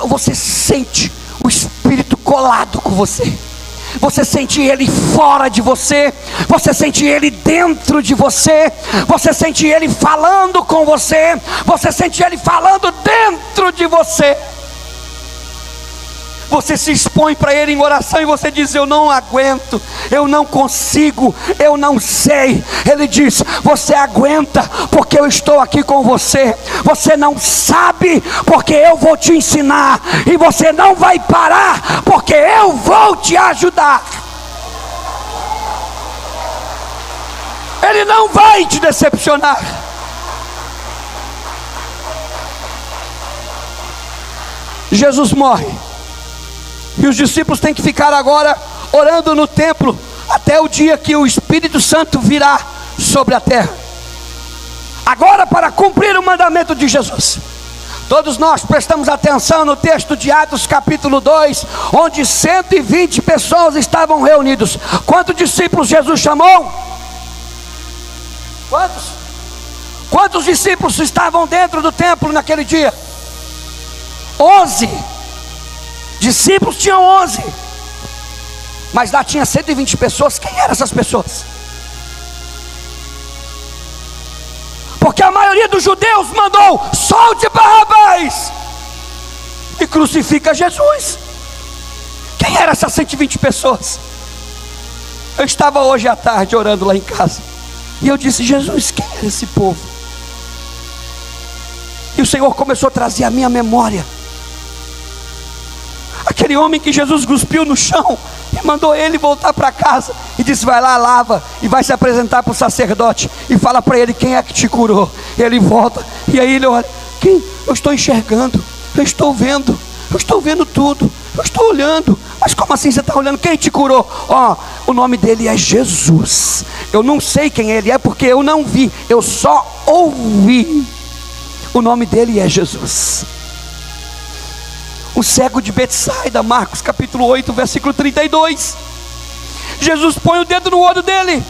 você sente o Espírito colado com você. Você sente Ele fora de você, você sente Ele dentro de você, você sente Ele falando com você, você sente Ele falando dentro de você. Você se expõe para Ele em oração e você diz: eu não aguento, eu não consigo, eu não sei. Ele diz: você aguenta porque eu estou aqui com você. Você não sabe porque eu vou te ensinar. E você não vai parar porque eu vou te ajudar. Ele não vai te decepcionar. Jesus morre. E os discípulos têm que ficar agora orando no templo até o dia que o Espírito Santo virá sobre a terra. Agora, para cumprir o mandamento de Jesus, Todos nós prestamos atenção no texto de Atos capítulo 2, onde 120 pessoas estavam reunidos. Quantos discípulos Jesus chamou? Quantos? Quantos discípulos estavam dentro do templo naquele dia? 11. Discípulos tinham 11. Mas lá tinha 120 pessoas. Quem eram essas pessoas? Porque a maioria dos judeus mandou: solte Barrabás e crucifica Jesus. Quem eram essas 120 pessoas? Eu estava hoje à tarde orando lá em casa, e eu disse: Jesus, quem era esse povo? E o Senhor começou a trazer à minha memória aquele homem que Jesus cuspiu no chão e mandou ele voltar para casa, e disse: vai lá, lava, e vai se apresentar para o sacerdote e fala para ele quem é que te curou. Ele volta, e aí ele olha: quem? Eu estou enxergando, eu estou vendo tudo, eu estou olhando. Mas como assim você está olhando? Quem te curou? O nome dele é Jesus. Eu não sei quem ele é, porque eu não vi, eu só ouvi. O nome dele é Jesus. O cego de Betsaida, Marcos capítulo 8, versículo 32. Jesus põe o dedo no olho dele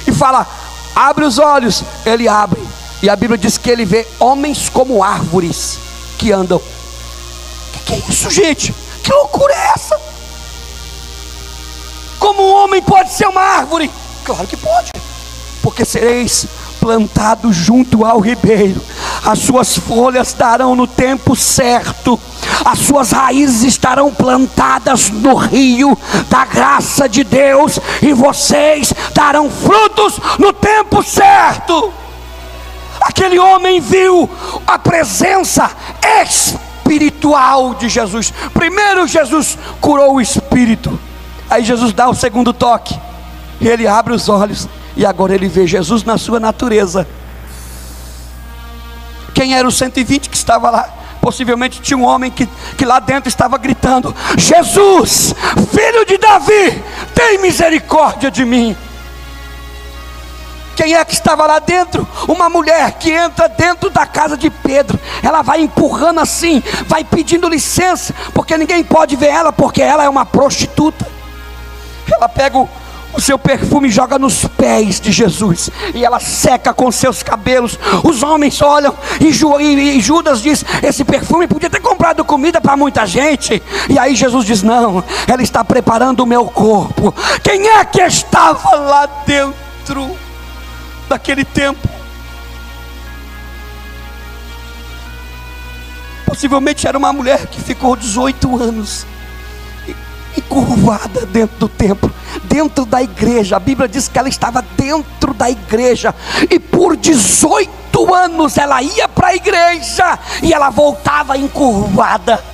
e fala: abre os olhos. Ele abre, e a Bíblia diz que ele vê homens como árvores que andam. Que é isso, gente? Que loucura é essa? Como um homem pode ser uma árvore? Claro que pode, porque sereis plantado junto ao ribeiro, as suas folhas darão no tempo certo, as suas raízes estarão plantadas no rio da graça de Deus, e vocês darão frutos no tempo certo. Aquele homem viu a presença espiritual de Jesus. Primeiro Jesus curou o espírito, aí Jesus dá o segundo toque, e ele abre os olhos, e agora ele vê Jesus na sua natureza. Quem eram os 120 que estava lá? Possivelmente tinha um homem que lá dentro estava gritando: Jesus, filho de Davi, tem misericórdia de mim. Quem é que estava lá dentro? Uma mulher que entra dentro da casa de Pedro. Ela vai empurrando assim, vai pedindo licença, porque ninguém pode ver ela, porque ela é uma prostituta. Ela pega o seu perfume e joga nos pés de Jesus, e ela seca com seus cabelos. Os homens olham, e Judas diz: esse perfume podia ter comprado comida para muita gente. E aí Jesus diz: não, ela está preparando o meu corpo. Quem é que estava lá dentro daquele templo? Possivelmente era uma mulher que ficou 18 anos encurvada dentro do templo, dentro da igreja. A Bíblia diz que ela estava dentro da igreja, e por 18 anos ela ia para a igreja e ela voltava encurvada.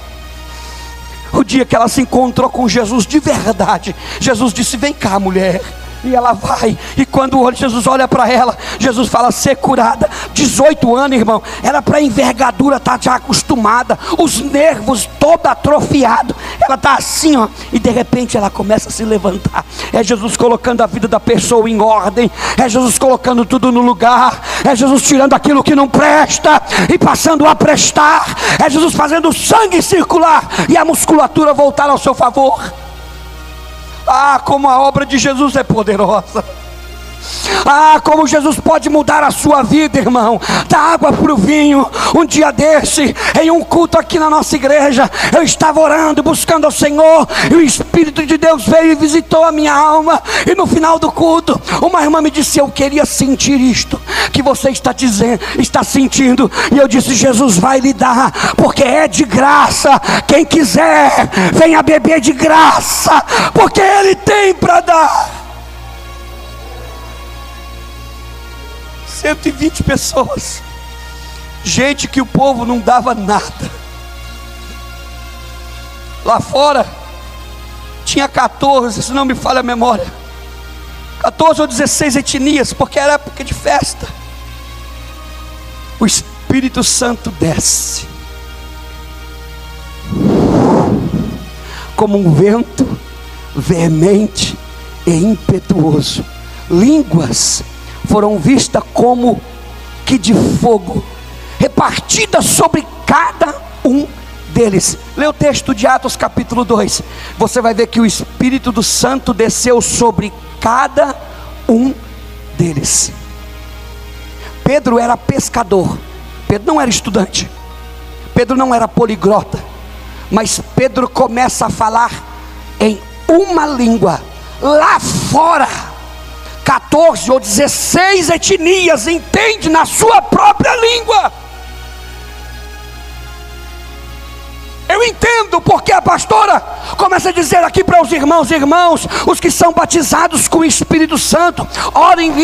O dia que ela se encontrou com Jesus de verdade, Jesus disse: vem cá, mulher. E ela vai, e quando Jesus olha para ela, Jesus fala: ser curada. 18 anos, irmão, era para a envergadura estar já acostumada, os nervos todo atrofiado. Ela está assim, ó, e de repente ela começa a se levantar. É Jesus colocando a vida da pessoa em ordem, é Jesus colocando tudo no lugar, é Jesus tirando aquilo que não presta e passando a prestar, é Jesus fazendo o sangue circular e a musculatura voltar ao seu favor. Ah, como a obra de Jesus é poderosa. Ah, como Jesus pode mudar a sua vida, irmão. Da água para o vinho. Um dia desse, em um culto aqui na nossa igreja, eu estava orando, buscando ao Senhor, e o Espírito de Deus veio e visitou a minha alma. E no final do culto, uma irmã me disse: eu queria sentir isto que você está dizendo, está sentindo. E eu disse: Jesus vai lhe dar, porque é de graça. Quem quiser, venha beber de graça, porque Ele tem para dar. 120 pessoas, gente que o povo não dava nada. Lá fora tinha 14, se não me falha a memória, 14 ou 16 etnias, porque era época de festa. O Espírito Santo desce como um vento veemente e impetuoso. Línguas foram vistas como que de fogo, repartida sobre cada um deles. Lê o texto de Atos capítulo 2, você vai ver que o Espírito do Santo desceu sobre cada um deles. Pedro era pescador, Pedro não era estudante, Pedro não era poliglota, mas Pedro começa a falar em uma língua. Lá fora, 14 ou 16 etnias entendem na sua própria língua. Eu entendo porque a pastora começa a dizer aqui para os irmãos: irmãos, os que são batizados com o Espírito Santo, orem em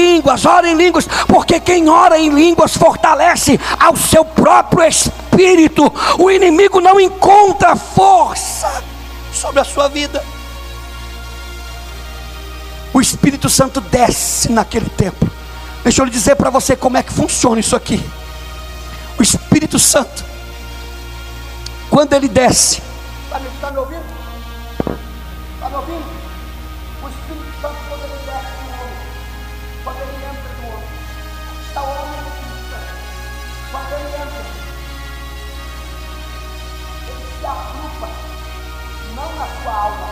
línguas, porque quem ora em línguas fortalece ao seu próprio espírito. O inimigo não encontra força sobre a sua vida. O Espírito Santo desce naquele tempo. Deixa eu lhe dizer para você como é que funciona isso aqui. O Espírito Santo, quando ele desce, está me ouvindo? Está me ouvindo? O Espírito Santo, quando ele desce no homem, quando ele entra no homem, está o homem do Espírito Santo. Quando ele entra, ele se agrupa, não na sua alma,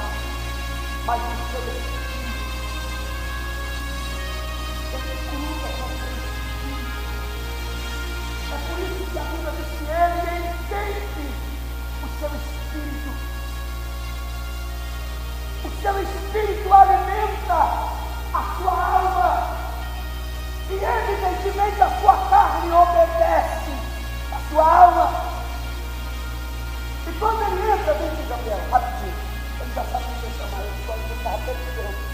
mas no seu espírito. Ele cruza com o seu espírito. É por isso que a Bíblia diz que ele entende o seu espírito. O seu espírito alimenta a sua alma, e evidentemente a sua carne obedece a sua alma. E quando ele entra dentro de Gabriel, rapidinho, ele já sabe que vai chamar ele, quando ele está apertando.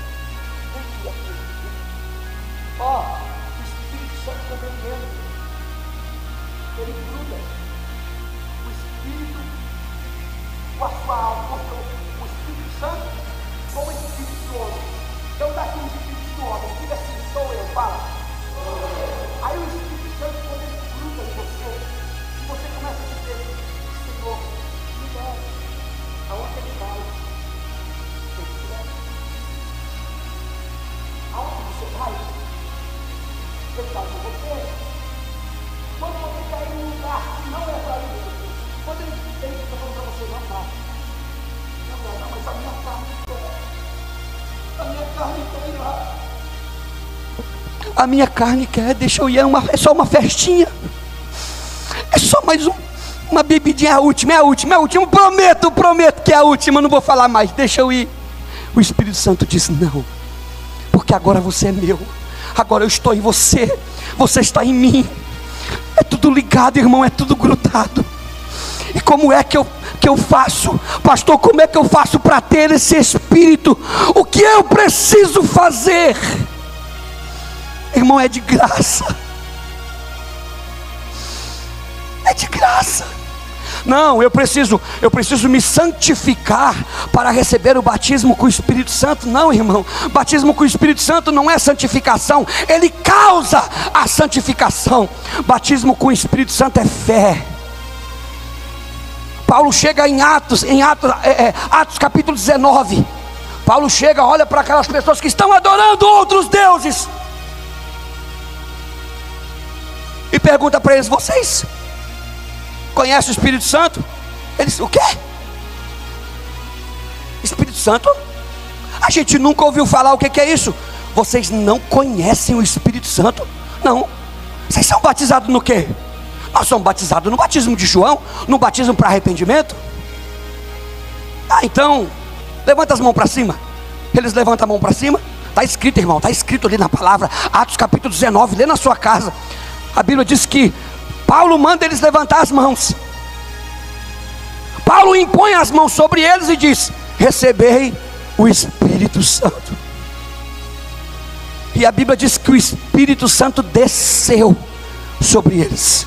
Ó, o Espírito Santo também entra, ele gruda o Espírito com a sua alma, porque o Espírito Santo com o Espírito do homem. Então daqui o Espírito do homem, diga assim: sou eu, fala. Aí o Espírito Santo, quando ele gruda em você, e você começa a dizer: Senhor, me leve aonde ele vai, ele te leva. Aonde você vai, ele vai com você. Quando você quer ir em um lugar que não é para ir, quando ele está falando para você: não vai, mas a minha carne quer, a minha carne quer ir lá, a minha carne quer, deixa eu ir, é só uma festinha, é só mais uma bebidinha, é a última, prometo que é a última, não vou falar mais, deixa eu ir. O Espírito Santo diz: não, porque agora você é meu, agora eu estou em você, você está em mim. É tudo ligado, irmão, é tudo grudado. E como é que eu faço, pastor? Como é que eu faço para ter esse Espírito? O que eu preciso fazer? Irmão, é de graça. É de graça. Não, eu preciso me santificar para receber o batismo com o Espírito Santo. Não, irmão, batismo com o Espírito Santo não é santificação, ele causa a santificação. Batismo com o Espírito Santo é fé. Paulo chega em Atos capítulo 19. Paulo chega, olha para aquelas pessoas que estão adorando outros deuses e pergunta para eles: vocês conhecem o Espírito Santo? Eles: o quê? Espírito Santo? A gente nunca ouviu falar. O que é isso? Vocês não conhecem o Espírito Santo? Não. Vocês são batizados no quê? Nós somos batizados no batismo de João, no batismo para arrependimento. Então, levanta as mãos para cima. Eles levantam a mão para cima. Está escrito, irmão, está escrito ali na palavra, Atos capítulo 19, lê na sua casa. A Bíblia diz que Paulo manda eles levantar as mãos. Paulo impõe as mãos sobre eles e diz: recebei o Espírito Santo. E a Bíblia diz que o Espírito Santo desceu sobre eles.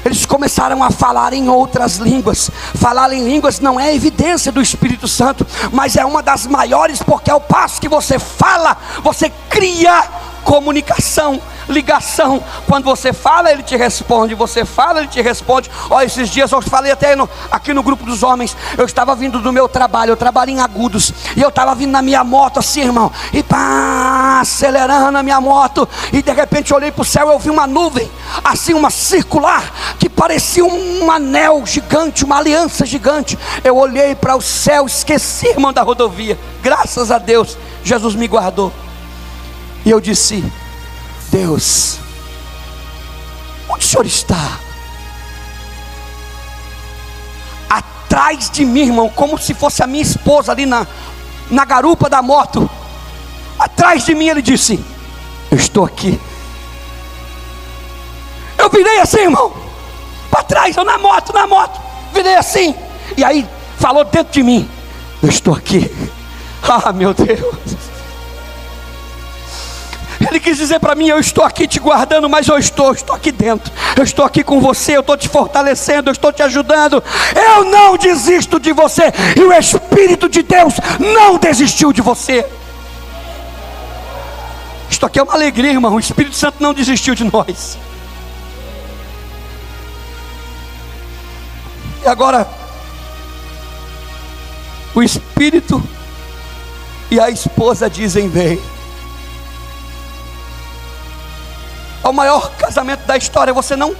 Eles começaram a falar em outras línguas. Falar em línguas não é evidência do Espírito Santo, mas é uma das maiores, porque ao passo que você fala, você cria comunicação. ligação. Quando você fala, Ele te responde. Você fala, Ele te responde. Olha, esses dias eu falei até aqui no grupo dos homens. Eu estava vindo do meu trabalho, eu trabalho em Agudos, e eu estava vindo na minha moto assim, irmão, e pá, acelerando a minha moto, e de repente eu olhei para o céu e eu vi uma nuvem, assim, uma circular, que parecia um anel gigante, uma aliança gigante. Eu olhei para o céu, esqueci, irmão, da rodovia. Graças a Deus, Jesus me guardou. E eu disse: Deus, onde o Senhor está? Atrás de mim, irmão, como se fosse a minha esposa ali na garupa da moto. Atrás de mim Ele disse: eu estou aqui. Eu virei assim, irmão, para trás, eu na moto, virei assim. E aí falou dentro de mim: eu estou aqui. Ah, meu Deus. Ele quis dizer para mim: eu estou aqui te guardando, mas eu estou aqui dentro, eu estou aqui com você, eu estou te fortalecendo, eu estou te ajudando, eu não desisto de você, e o Espírito de Deus não desistiu de você. Isto aqui é uma alegria, irmão. O Espírito Santo não desistiu de nós. E agora, o Espírito e a esposa dizem: vem. É o maior casamento da história. Você não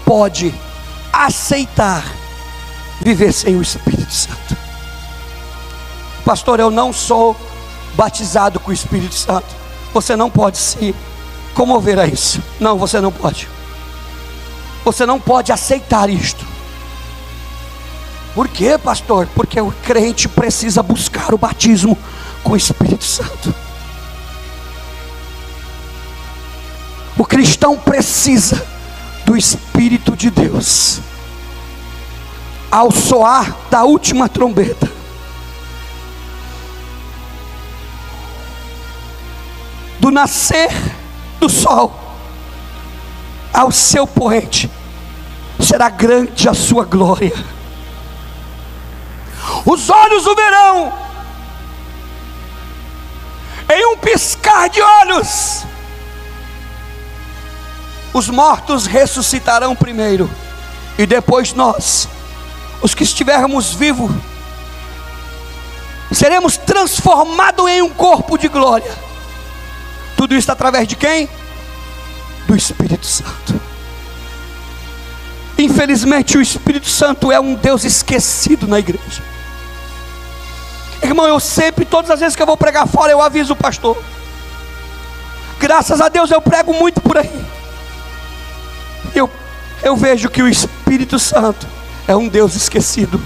pode aceitar viver sem o Espírito Santo. Pastor, eu não sou batizado com o Espírito Santo. Você não pode se comover a isso. Não, você não pode. Você não pode aceitar isto. Por quê, pastor? Porque o crente precisa buscar o batismo com o Espírito Santo. O cristão precisa do Espírito de Deus. Ao soar da última trombeta, do nascer do sol ao seu poente, será grande a sua glória. Os olhos o verão, em um piscar de olhos. Os mortos ressuscitarão primeiro, e depois nós, os que estivermos vivos, seremos transformados em um corpo de glória. Tudo isso através de quem? Do Espírito Santo. Infelizmente o Espírito Santo é um Deus esquecido na igreja. Irmão, eu sempre, todas as vezes que eu vou pregar fora, eu aviso o pastor. Graças a Deus eu prego muito por aí. Eu vejo que o Espírito Santo é um Deus esquecido.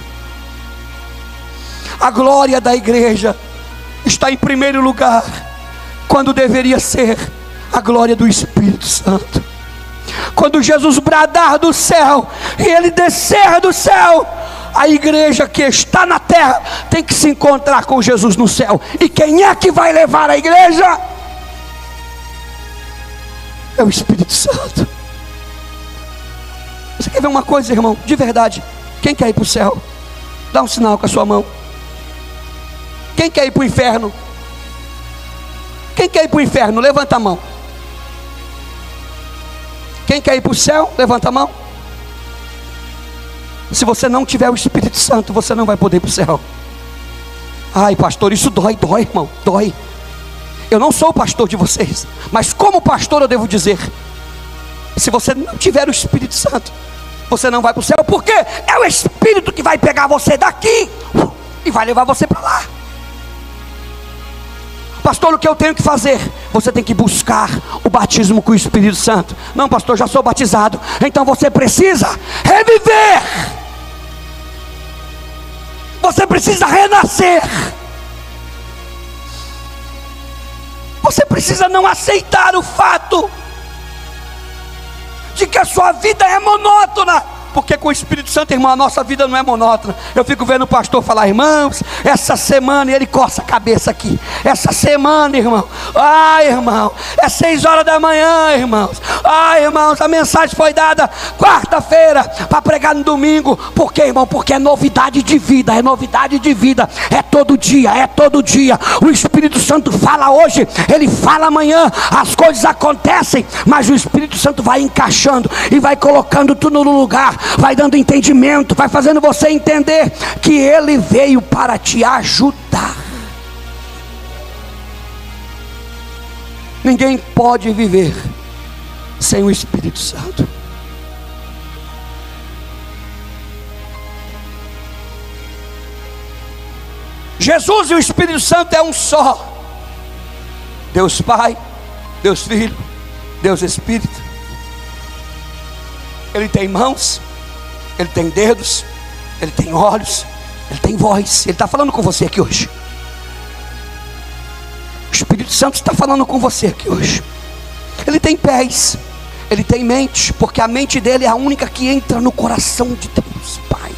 A glória da igreja está em primeiro lugar, quando deveria ser a glória do Espírito Santo. Quando Jesus bradar do céu e Ele descer do céu, a igreja que está na terra tem que se encontrar com Jesus no céu. E quem é que vai levar a igreja? É o Espírito Santo. Você quer ver uma coisa, irmão? De verdade, quem quer ir para o céu? Dá um sinal com a sua mão. Quem quer ir para o inferno? Quem quer ir para o inferno? Levanta a mão. Quem quer ir para o céu? Levanta a mão. Se você não tiver o Espírito Santo, você não vai poder ir para o céu. Ai, pastor, isso dói, irmão, dói. Eu não sou o pastor de vocês, mas como pastor eu devo dizer: se você não tiver o Espírito Santo, você não vai para o céu, porque é o Espírito que vai pegar você daqui e vai levar você para lá. Pastor, o que eu tenho que fazer? Você tem que buscar o batismo com o Espírito Santo. Não, pastor, já sou batizado. Então você precisa reviver. Você precisa renascer. Você precisa não aceitar o fato de que a sua vida é monótona. Porque com o Espírito Santo, irmão, a nossa vida não é monótona. Eu fico vendo o pastor falar: irmãos, essa semana, e ele coça a cabeça aqui, essa semana, irmão, irmão, é 6 horas da manhã, irmãos, irmãos, a mensagem foi dada quarta-feira, para pregar no domingo. Por quê, irmão? Porque é novidade de vida, é novidade de vida, é todo dia, é todo dia. O Espírito Santo fala hoje, ele fala amanhã, as coisas acontecem, mas o Espírito Santo vai encaixando e vai colocando tudo no lugar, vai dando entendimento, vai fazendo você entender que ele veio para te ajudar. Ninguém pode viver sem o Espírito Santo. Jesus e o Espírito Santo é um só. Deus Pai, Deus Filho, Deus Espírito. Ele tem mãos, ele tem dedos, ele tem olhos, ele tem voz. Ele está falando com você aqui hoje. O Espírito Santo está falando com você aqui hoje. Ele tem pés, ele tem mente, porque a mente dele é a única que entra no coração de Deus Pai.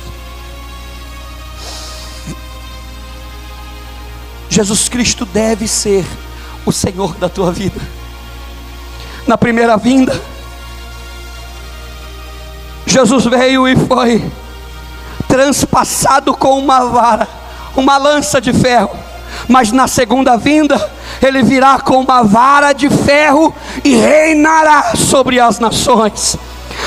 Jesus Cristo deve ser o Senhor da tua vida. Na primeira vinda, Jesus veio e foi transpassado com uma vara, uma lança de ferro. Mas na segunda vinda, ele virá com uma vara de ferro e reinará sobre as nações.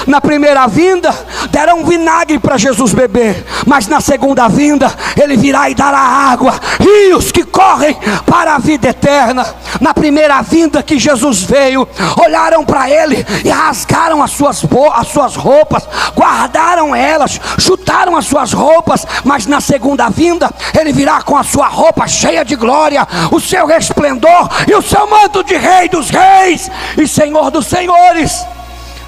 Na primeira vinda, deram vinagre para Jesus beber, mas na segunda vinda, ele virá e dará água, rios que correm para a vida eterna. Na primeira vinda que Jesus veio, olharam para ele e rasgaram as suas roupas, guardaram elas, chutaram as suas roupas. Mas na segunda vinda, ele virá com a sua roupa cheia de glória, o seu resplendor e o seu manto de Rei dos Reis e Senhor dos Senhores.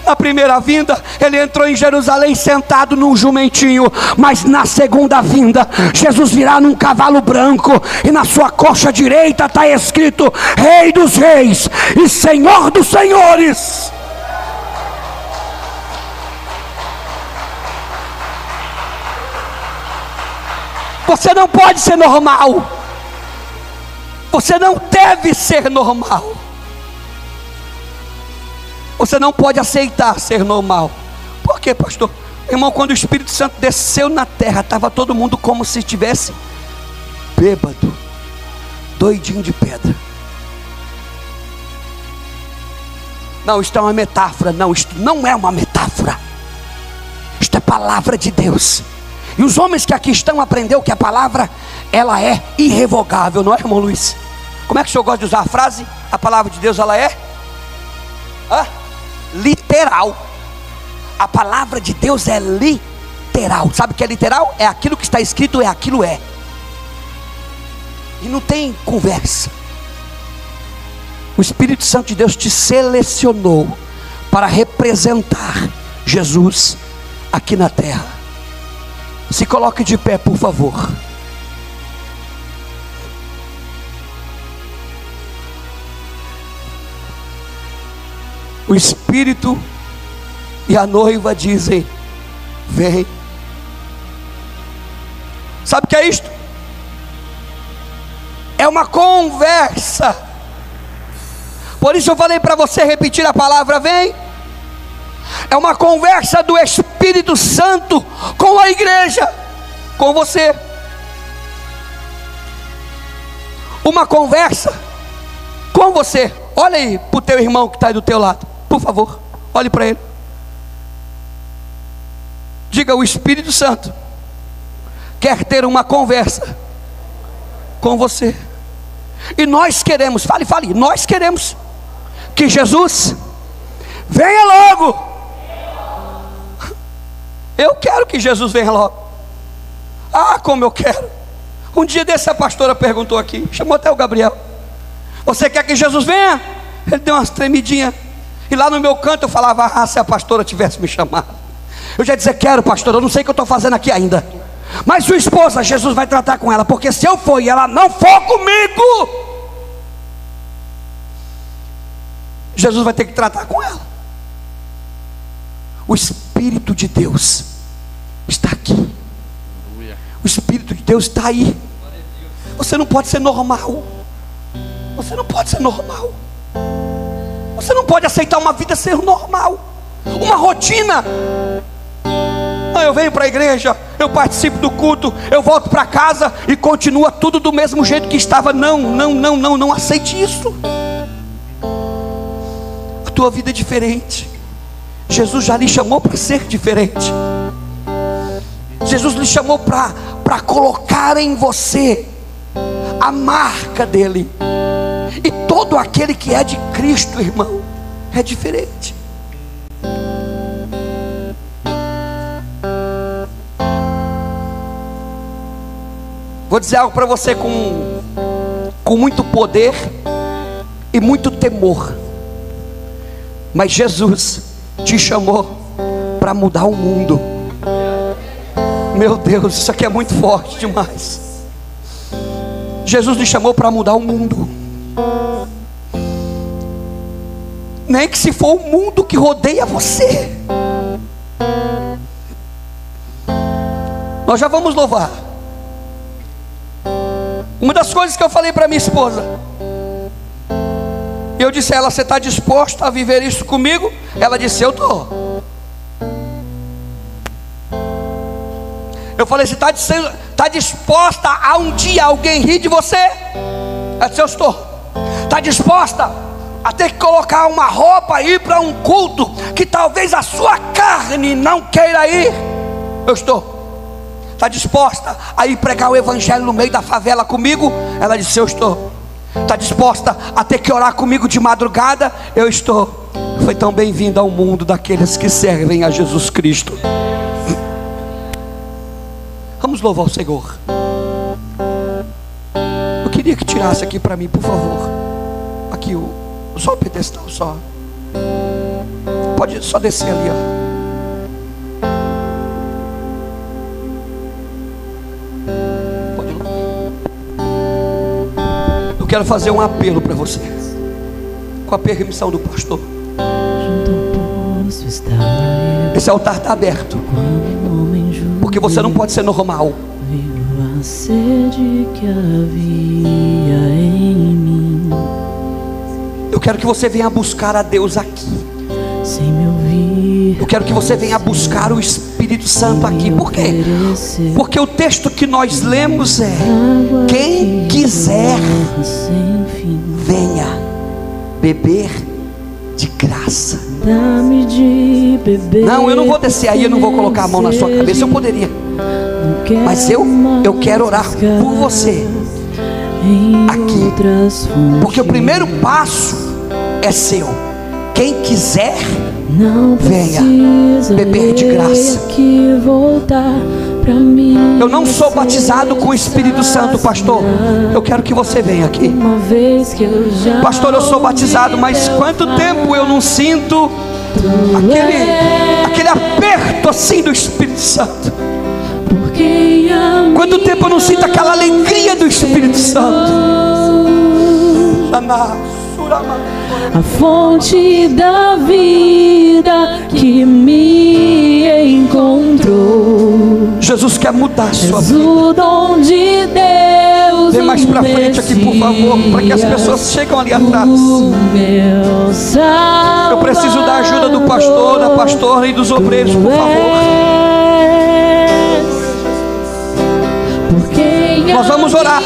Na primeira vinda, ele entrou em Jerusalém sentado num jumentinho, mas na segunda vinda, Jesus virá num cavalo branco, e na sua coxa direita está escrito: Rei dos Reis e Senhor dos Senhores. Você não pode ser normal, você não deve ser normal. Você não pode aceitar ser normal. Por quê, pastor? Irmão, quando o Espírito Santo desceu na terra, estava todo mundo como se estivesse bêbado, doidinho de pedra. Não, isto é uma metáfora. Não, isto não é uma metáfora. Isto é palavra de Deus. E os homens que aqui estão aprenderam que a palavra, ela é irrevogável, não é, irmão Luiz? Como é que o senhor gosta de usar a frase? A palavra de Deus, ela é literal. A palavra de Deus é literal. Sabe o que é literal? É aquilo que está escrito, é aquilo é. E não tem conversa. O Espírito Santo de Deus te selecionou para representar Jesus aqui na terra. Se coloque de pé, por favor. O Espírito e a noiva dizem: vem. Sabe o que é isto? É uma conversa. Por isso eu falei para você repetir a palavra vem. É uma conversa do Espírito Santo com a igreja, com você. Uma conversa com você. Olha aí para o teu irmão que está aí do teu lado, por favor, olhe para ele. Diga: o Espírito Santo quer ter uma conversa com você. E nós queremos, fale, nós queremos que Jesus venha logo. Eu quero que Jesus venha logo. Ah, como eu quero. Um dia desse a pastora perguntou aqui, chamou até o Gabriel: você quer que Jesus venha? Ele deu umas tremidinhas. E lá no meu canto eu falava: se a pastora tivesse me chamado, eu já dizia: quero, pastora, eu não sei o que eu estou fazendo aqui ainda, mas sua esposa, Jesus vai tratar com ela, porque se eu for e ela não for comigo, Jesus vai ter que tratar com ela. O Espírito Espírito de Deus está aqui. O Espírito de Deus está aí. Você não pode ser normal. Você não pode ser normal. Você não pode aceitar uma vida ser normal, uma rotina. Eu venho para a igreja, eu participo do culto, eu volto para casa e continua tudo do mesmo jeito que estava. Não aceite isso. A tua vida é diferente. Jesus já lhe chamou para ser diferente. Jesus lhe chamou para colocar em você a marca dele. E todo aquele que é de Cristo, irmão, é diferente. Vou dizer algo para você com muito poder e muito temor. Mas Jesus te chamou para mudar o mundo. Meu Deus, isso aqui é muito forte demais. Jesus lhe chamou para mudar o mundo. Nem que se for o mundo que rodeia você. Nós já vamos louvar. Uma das coisas que eu falei para minha esposa, eu disse a ela: você está disposta a viver isso comigo? Ela disse: eu estou. Eu falei: você está disposta a um dia alguém rir de você? Ela disse: eu estou. Está disposta a ter que colocar uma roupa e ir para um culto que talvez a sua carne não queira ir? Eu estou. Está disposta a ir pregar o evangelho no meio da favela comigo? Ela disse: eu estou. Está disposta a ter que orar comigo de madrugada? Eu estou. Foi tão bem-vindo ao mundo daqueles que servem a Jesus Cristo. Vamos louvar o Senhor. Eu queria que tirasse aqui para mim, por favor. Aqui só o pedestal, só. Pode só descer ali, ó. Eu quero fazer um apelo para você, com a permissão do pastor. Esse altar está aberto, porque você não pode ser normal. Viu a sede que havia em mim. Eu quero que você venha buscar a Deus aqui. Sem me ouvir, eu quero que você venha buscar o Espírito Santo aqui. Por quê? Porque o texto que nós lemos é: quem quiser, venha beber de graça. Dá-me de beber. Não, eu não vou descer aí, eu não vou colocar a mão na sua cabeça. Eu poderia, mas eu quero orar por você aqui, porque o primeiro passo é seu. Quem quiser, venha beber de graça. Eu não sou batizado com o Espírito Santo, pastor. Eu quero que você venha aqui. Pastor, eu sou batizado, mas quanto tempo eu não sinto aquele aperto assim do Espírito Santo? Quanto tempo eu não sinto aquela alegria do Espírito Santo? A fonte da vida que me encontrou. Jesus quer mudar a sua vida. O dom de Deus. Vem mais pra frente aqui, por favor, para que as pessoas chegam ali atrás. Eu preciso da ajuda do pastor, da pastora e dos obreiros, por favor. Nós vamos orar,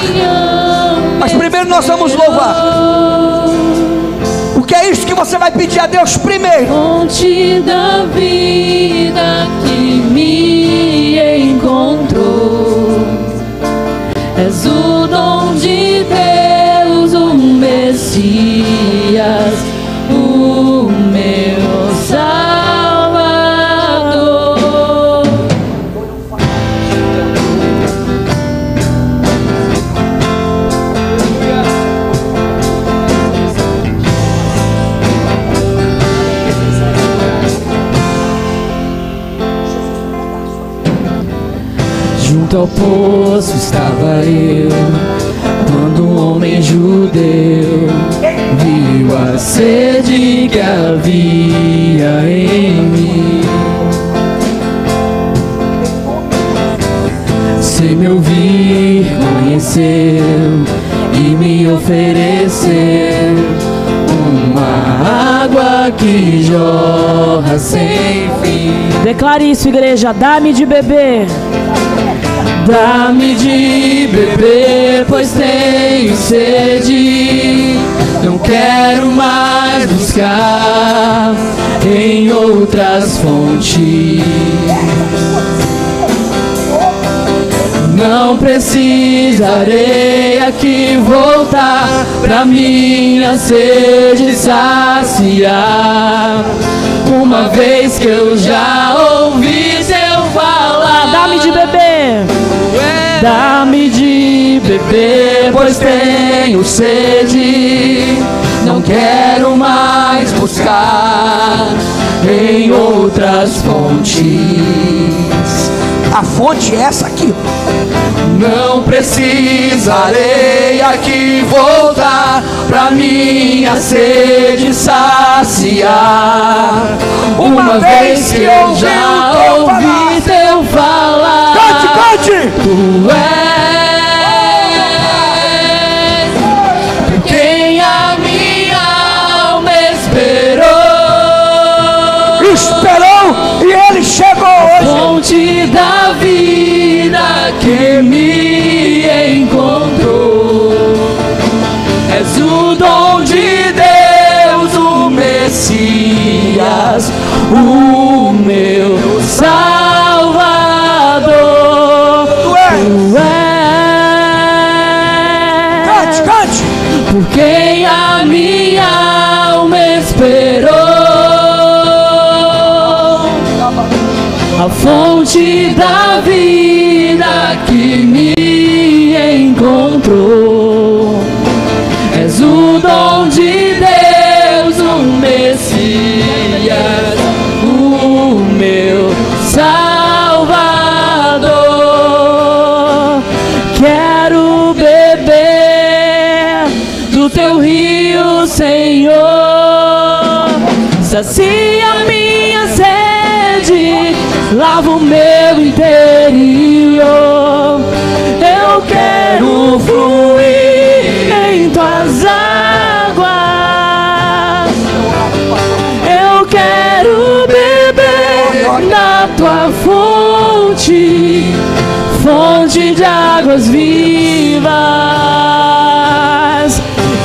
mas primeiro nós vamos louvar. Porque é isso que você vai pedir a Deus primeiro. Fonte da vida que me encontrou. És o dom de Deus, o Messias, o meu Salvador. Junto ao poço estava eu, quando um homem judeu viu a sede que havia em mim. desceu e me ofereceu uma água que jorra sem fim. Declare isso, igreja. Dá-me de beber. Dá-me de beber, pois tenho sede. Não quero mais buscar em outras fontes. Não precisarei aqui voltar pra minha sede saciar, uma vez que eu já ouvi seu falar. Dá-me de beber. Dá-me de beber, pois tenho sede. Não quero mais buscar em outras fontes. A fonte é essa aqui. Não precisarei aqui voltar pra minha sede saciar, uma vez que eu já ouvi teu falar. Cante, cante! Tu és quem a minha alma esperou. Esperou e ele chegou hoje. Fonte da vida que me encontrou. És o dom de Deus, o Messias, o meu Salvador. Tu és. Cante, cante! Por quem a minha alma esperou. A fonte da vida que me encontrou. És o dom de Deus, o Messias, o meu Salvador. Quero beber do teu rio, Senhor. Sacia minha sede, lava o meu interior. Eu quero fluir em tuas águas. Eu quero beber na tua fonte, fonte de águas vivas.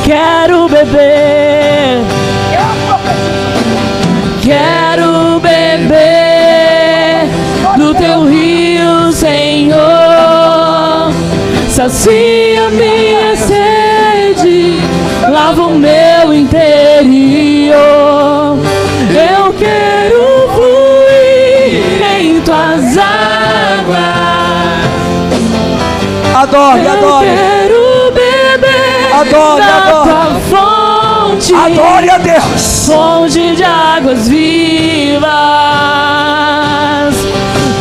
Quero beber. Quero beber do teu rio, Senhor. Sacia minha sede, lava o meu interior. Eu quero fluir em tuas águas. Adore, adore. Eu quero beber Adore, da adore. tua fonte. Adore a Deus. Fonte de águas vivas.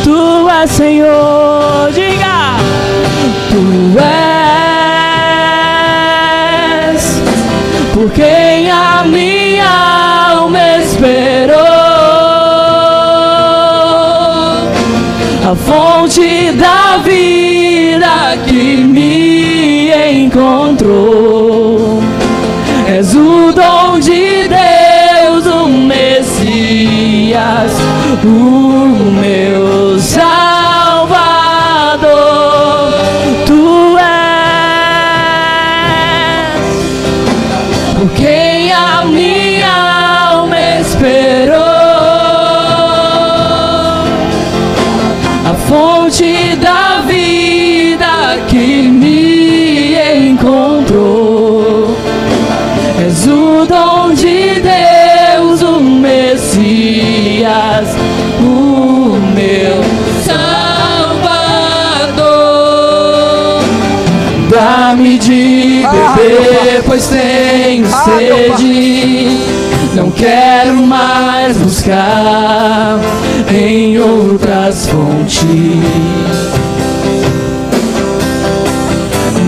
Tu és, Senhor, diga. Tu és por quem a minha alma esperou. A fonte da vida que me encontrou. És o dom de Deus, o Messias, o meu Salvador. Tu és por quem a minha alma esperou. A fonte da vida que me encontrou. És o dom de Deus, o Messias, o meu Salvador. Dá-me de beber, pois tenho sede. Não quero mais buscar em outras fontes.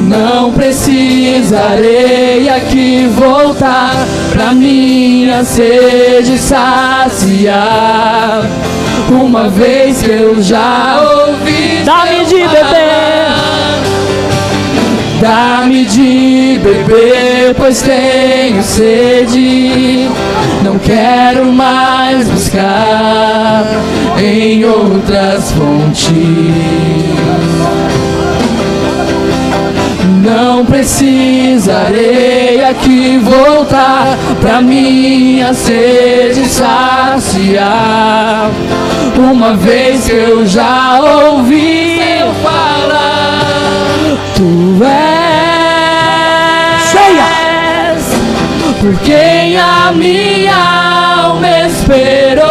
Não precisarei aqui voltar pra minha sede saciar, uma vez que eu já ouvi. Dá-me de beber. Dá-me de beber, pois tenho sede. Não quero mais buscar em outras fontes. Não precisarei aqui voltar pra minha sede saciar. Uma vez que eu já ouvi eu falar, Tu és por quem a minha alma esperou,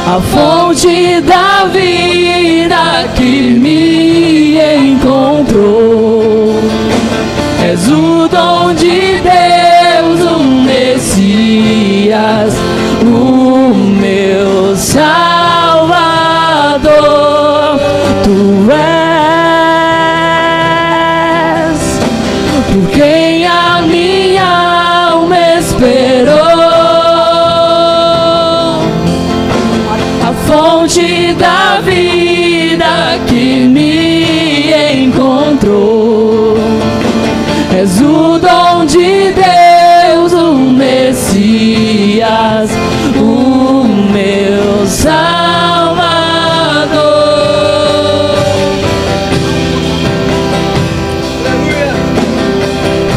a fonte da vida que me encontrou. És o dom de Deus, o Messias, o meu Salvador. Tu és por quem a minha alma esperou, a fonte da vida que me encontrou. És o dom de Deus, o Messias, o meu Salvador.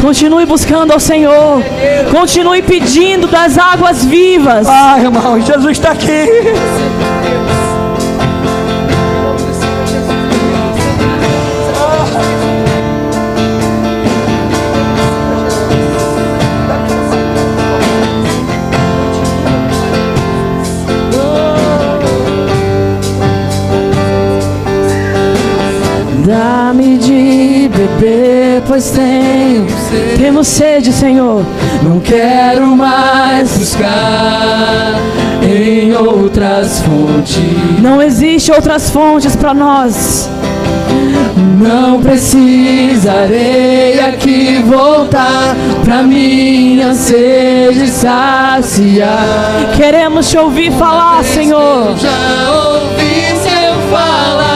Continue buscando ao Senhor. Continue pedindo das águas vivas. Ah, irmão, Jesus está aqui. Dá-me de beber, pois temos sede, Senhor. Não quero mais buscar em outras fontes. Não existe outras fontes para nós. Não precisarei aqui voltar pra minha sede saciar. Queremos te ouvir falar, Senhor. Já ouvi seu falar.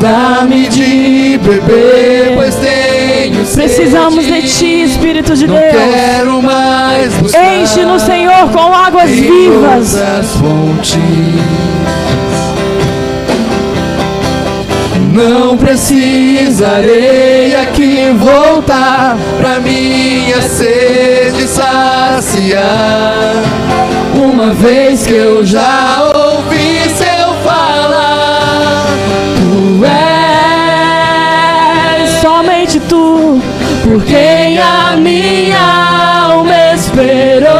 Dá-me de beber, pois tenho sede. Precisamos de ti, Espírito de Deus. Não quero mais buscar. Enche-nos, Senhor, com águas vivas. Fontes. Não precisarei aqui voltar pra minha sede saciar. Uma vez que eu já ouvi seu falar, Tu és somente Tu, por quem a minha alma esperou,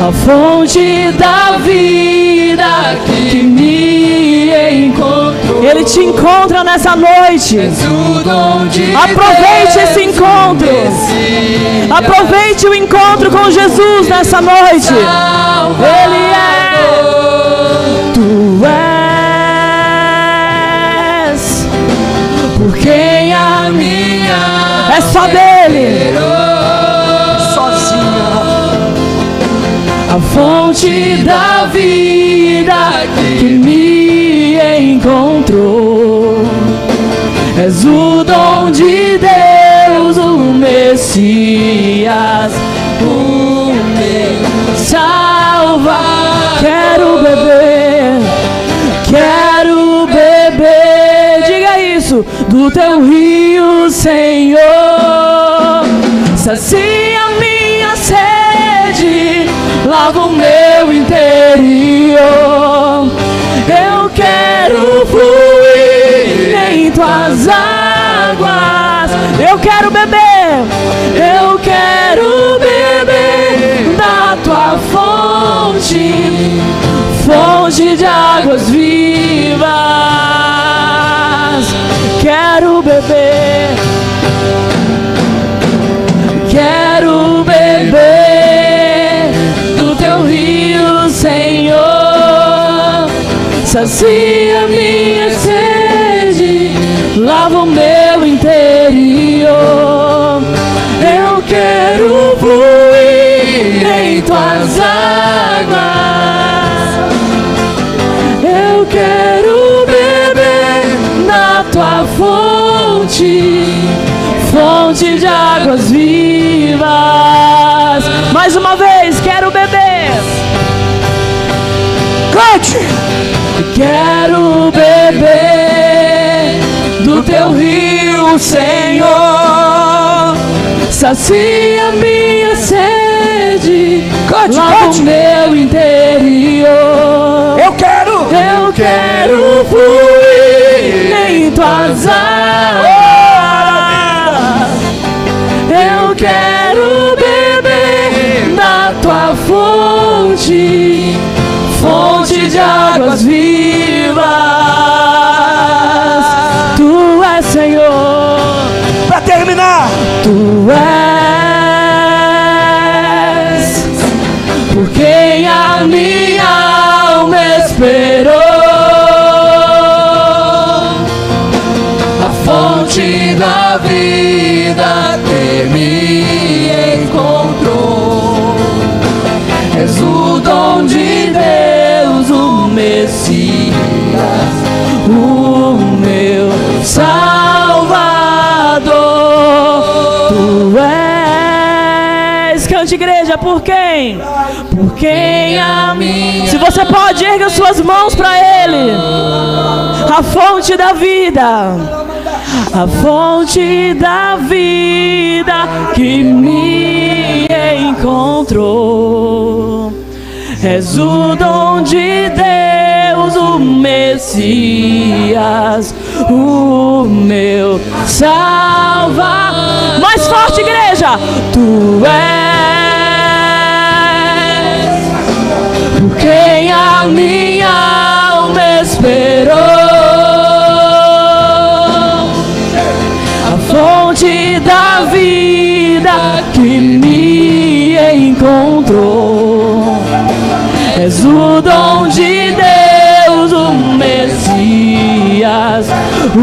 a fonte da vida que me encontrou. Ele te encontra nessa noite. Aproveite esse encontro. Aproveite o encontro com Jesus nessa noite. Ele é. Tu és por quem a minha é só dele. A fonte da vida que me encontrou. És o dom de Deus, o Messias, o meu Salvador. Quero beber, diga isso, do teu rio, Senhor. Sacia minha sede, lava o meu interior. Eu quero fluir em tuas águas. Eu quero beber da tua fonte, fonte de águas vivas. Quero beber do teu rio, Senhor. Sacia minha sede, lava o meu interior. Eu quero fluir em tuas águas. fonte de águas vivas. Mais uma vez, quero beber. Cante! Quero beber do teu rio, Senhor. Sacia minha sede, Cante, lava cante. o meu interior. Eu quero fluir em tuas águas. Eu quero beber da tua fonte, fonte de águas vivas. Tu és, Senhor. para terminar. Tu és por quem a minha alma esperou, a fonte da vida que me encontrou. És o dom de Deus, o Messias, o meu Salvador. Tu és. Cante, igreja, por quem? Por quem a minha. Se você pode, erga suas mãos para Ele. A fonte da vida, a fonte da vida que me encontrou. És o dom de Deus, o Messias, o meu Salvador. Mais forte, igreja. Tu és por quem a minha alma esperou, a fonte da vida que me encontrou. És o dom de Deus, o Messias, o